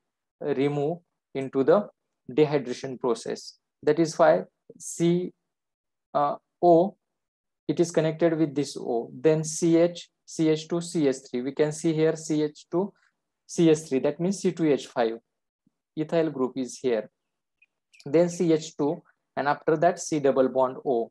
removed into the dehydration process. That is why O, it is connected with this O. Then CH, CH2, CH3. We can see here CH2, CH3. That means C2H5. Ethyl group is here. Then CH2, and after that C double bond O.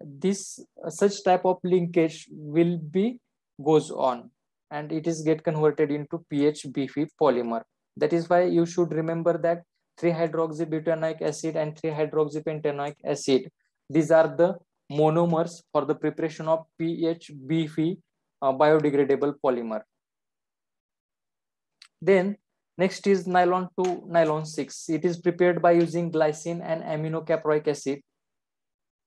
This such type of linkage will be goes on, and it is get converted into PHBF polymer. That is why you should remember that 3-hydroxybutanoic acid and 3-hydroxypentanoic acid, these are the monomers for the preparation of PHBF biodegradable polymer. Then next is nylon 2, nylon 6. It is prepared by using glycine and aminocaproic acid.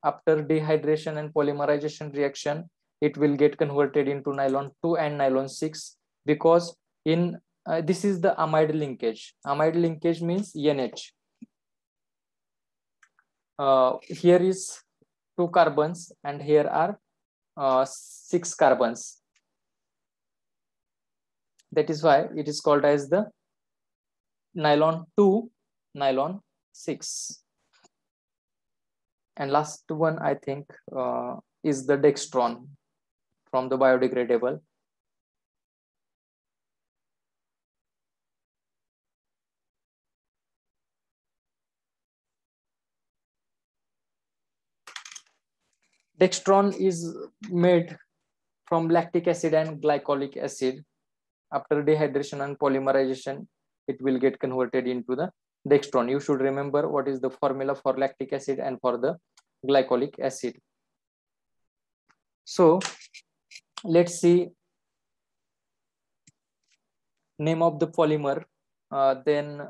After dehydration and polymerization reaction, it will get converted into nylon 2 and nylon 6 because in this is the amide linkage. Amide linkage means NH. Here is 2 carbons and here are 6 carbons. That is why it is called as the nylon 2, nylon 6. And last one, I think, is the dextron from the biodegradable. Dextron is made from lactic acid and glycolic acid. After dehydration and polymerization, it will get converted into the dextron. You should remember what is the formula for lactic acid and for the glycolic acid. So let's see name of the polymer, then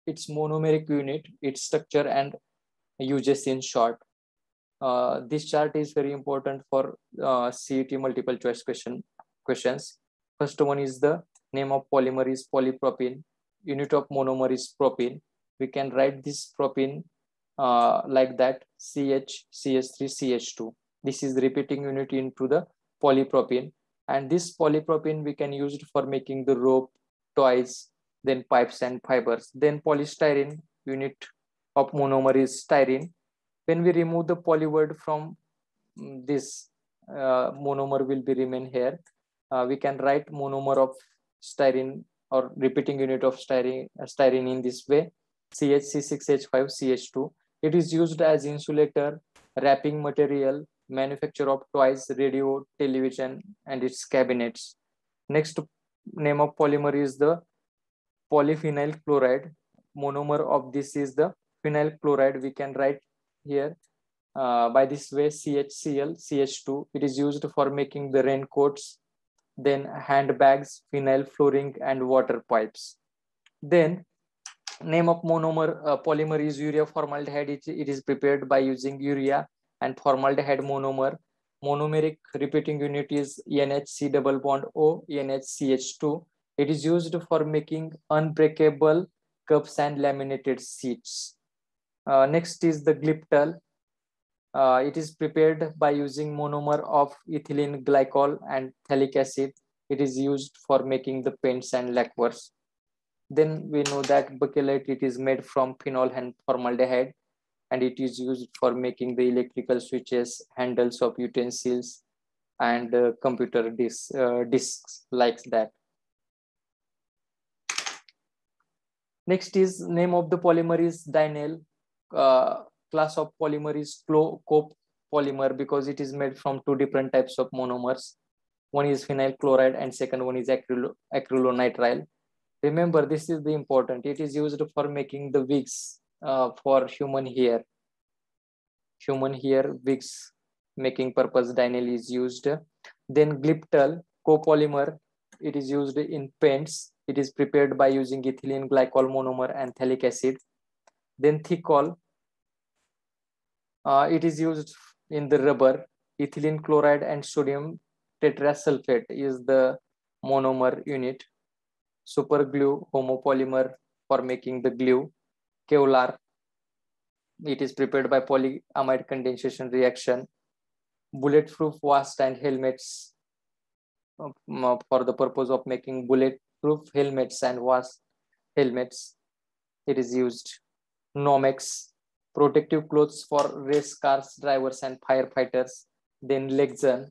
its monomeric unit, its structure and uses in short. This chart is very important for CET multiple choice questions. First one is the name of polymer is polypropene. Unit of monomer is propene. We can write this propene like that, CH, CH3, CH2. This is the repeating unit into the polypropylene, and this polypropylene we can use it for making the rope, toys, then pipes and fibers. Then polystyrene unit of monomer is styrene. When we remove the poly word from this, monomer will be remain here. We can write monomer of styrene or repeating unit of styrene in this way: CH6H5CH2. It is used as insulator, wrapping material, manufacture of toys, radio, television, and its cabinets. Next name of polymer is the polyphenyl chloride. Monomer of this is the phenyl chloride. We can write here by this way: CHCl, CH2. It is used for making the raincoats, then handbags, phenyl flooring, and water pipes. Then name of monomer polymer is urea formaldehyde. It is prepared by using urea and formaldehyde monomer. Monomeric repeating unit is NHC double bond O, NHCH2. It is used for making unbreakable cups and laminated sheets. Next is the glyptal. It is prepared by using monomer of ethylene glycol and phthalic acid. It is used for making the paints and lacquers. Then we know that bakelite, it is made from phenol and formaldehyde, and it is used for making the electrical switches, handles of utensils, and computer discs like that. Next is name of the polymer is dinyl. Class of polymer is copolymer because it is made from two different types of monomers. One is phenyl chloride and second one is acrylonitrile. Remember, this is the important. It is used for making the wigs for human hair. Human hair wigs making purpose, dinyl is used. Then glyptal copolymer, it is used in paints. It is prepared by using ethylene glycol monomer and phthalic acid. Then thicol, it is used in the rubber. Ethylene chloride and sodium tetrasulfate is the monomer unit. Super glue homopolymer for making the glue. Kevlar, it is prepared by polyamide condensation reaction. Bulletproof vest and helmets, for the purpose of making bulletproof helmets and vest helmets, it is used. Nomex, protective clothes for race cars drivers and firefighters. Then Lexan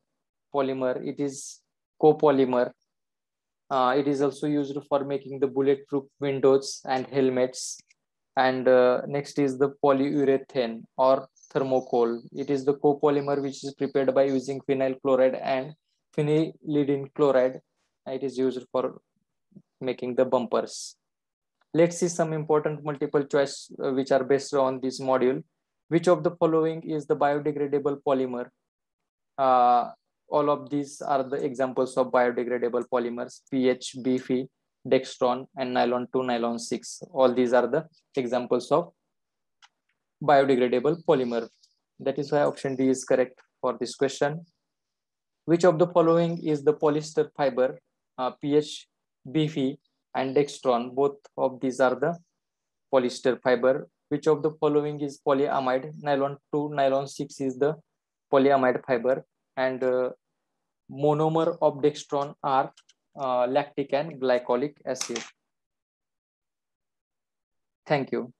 polymer, it is copolymer. It is also used for making the bulletproof windows and helmets. And next is the polyurethane or thermocol. It is the copolymer which is prepared by using phenyl chloride and phenylidene chloride. It is used for making the bumpers. Let's see some important multiple choice which are based on this module. Which of the following is the biodegradable polymer? All of these are the examples of biodegradable polymers: PH, BF, Dextron, and nylon 2, nylon 6. All these are the examples of biodegradable polymer. That is why option D is correct for this question. Which of the following is the polyester fiber? PH, BF, and Dextron, both of these are the polyester fiber. Which of the following is polyamide? Nylon 2, nylon 6 is the polyamide fiber. And monomer of Dextron are lactic and glycolic acid. Thank you.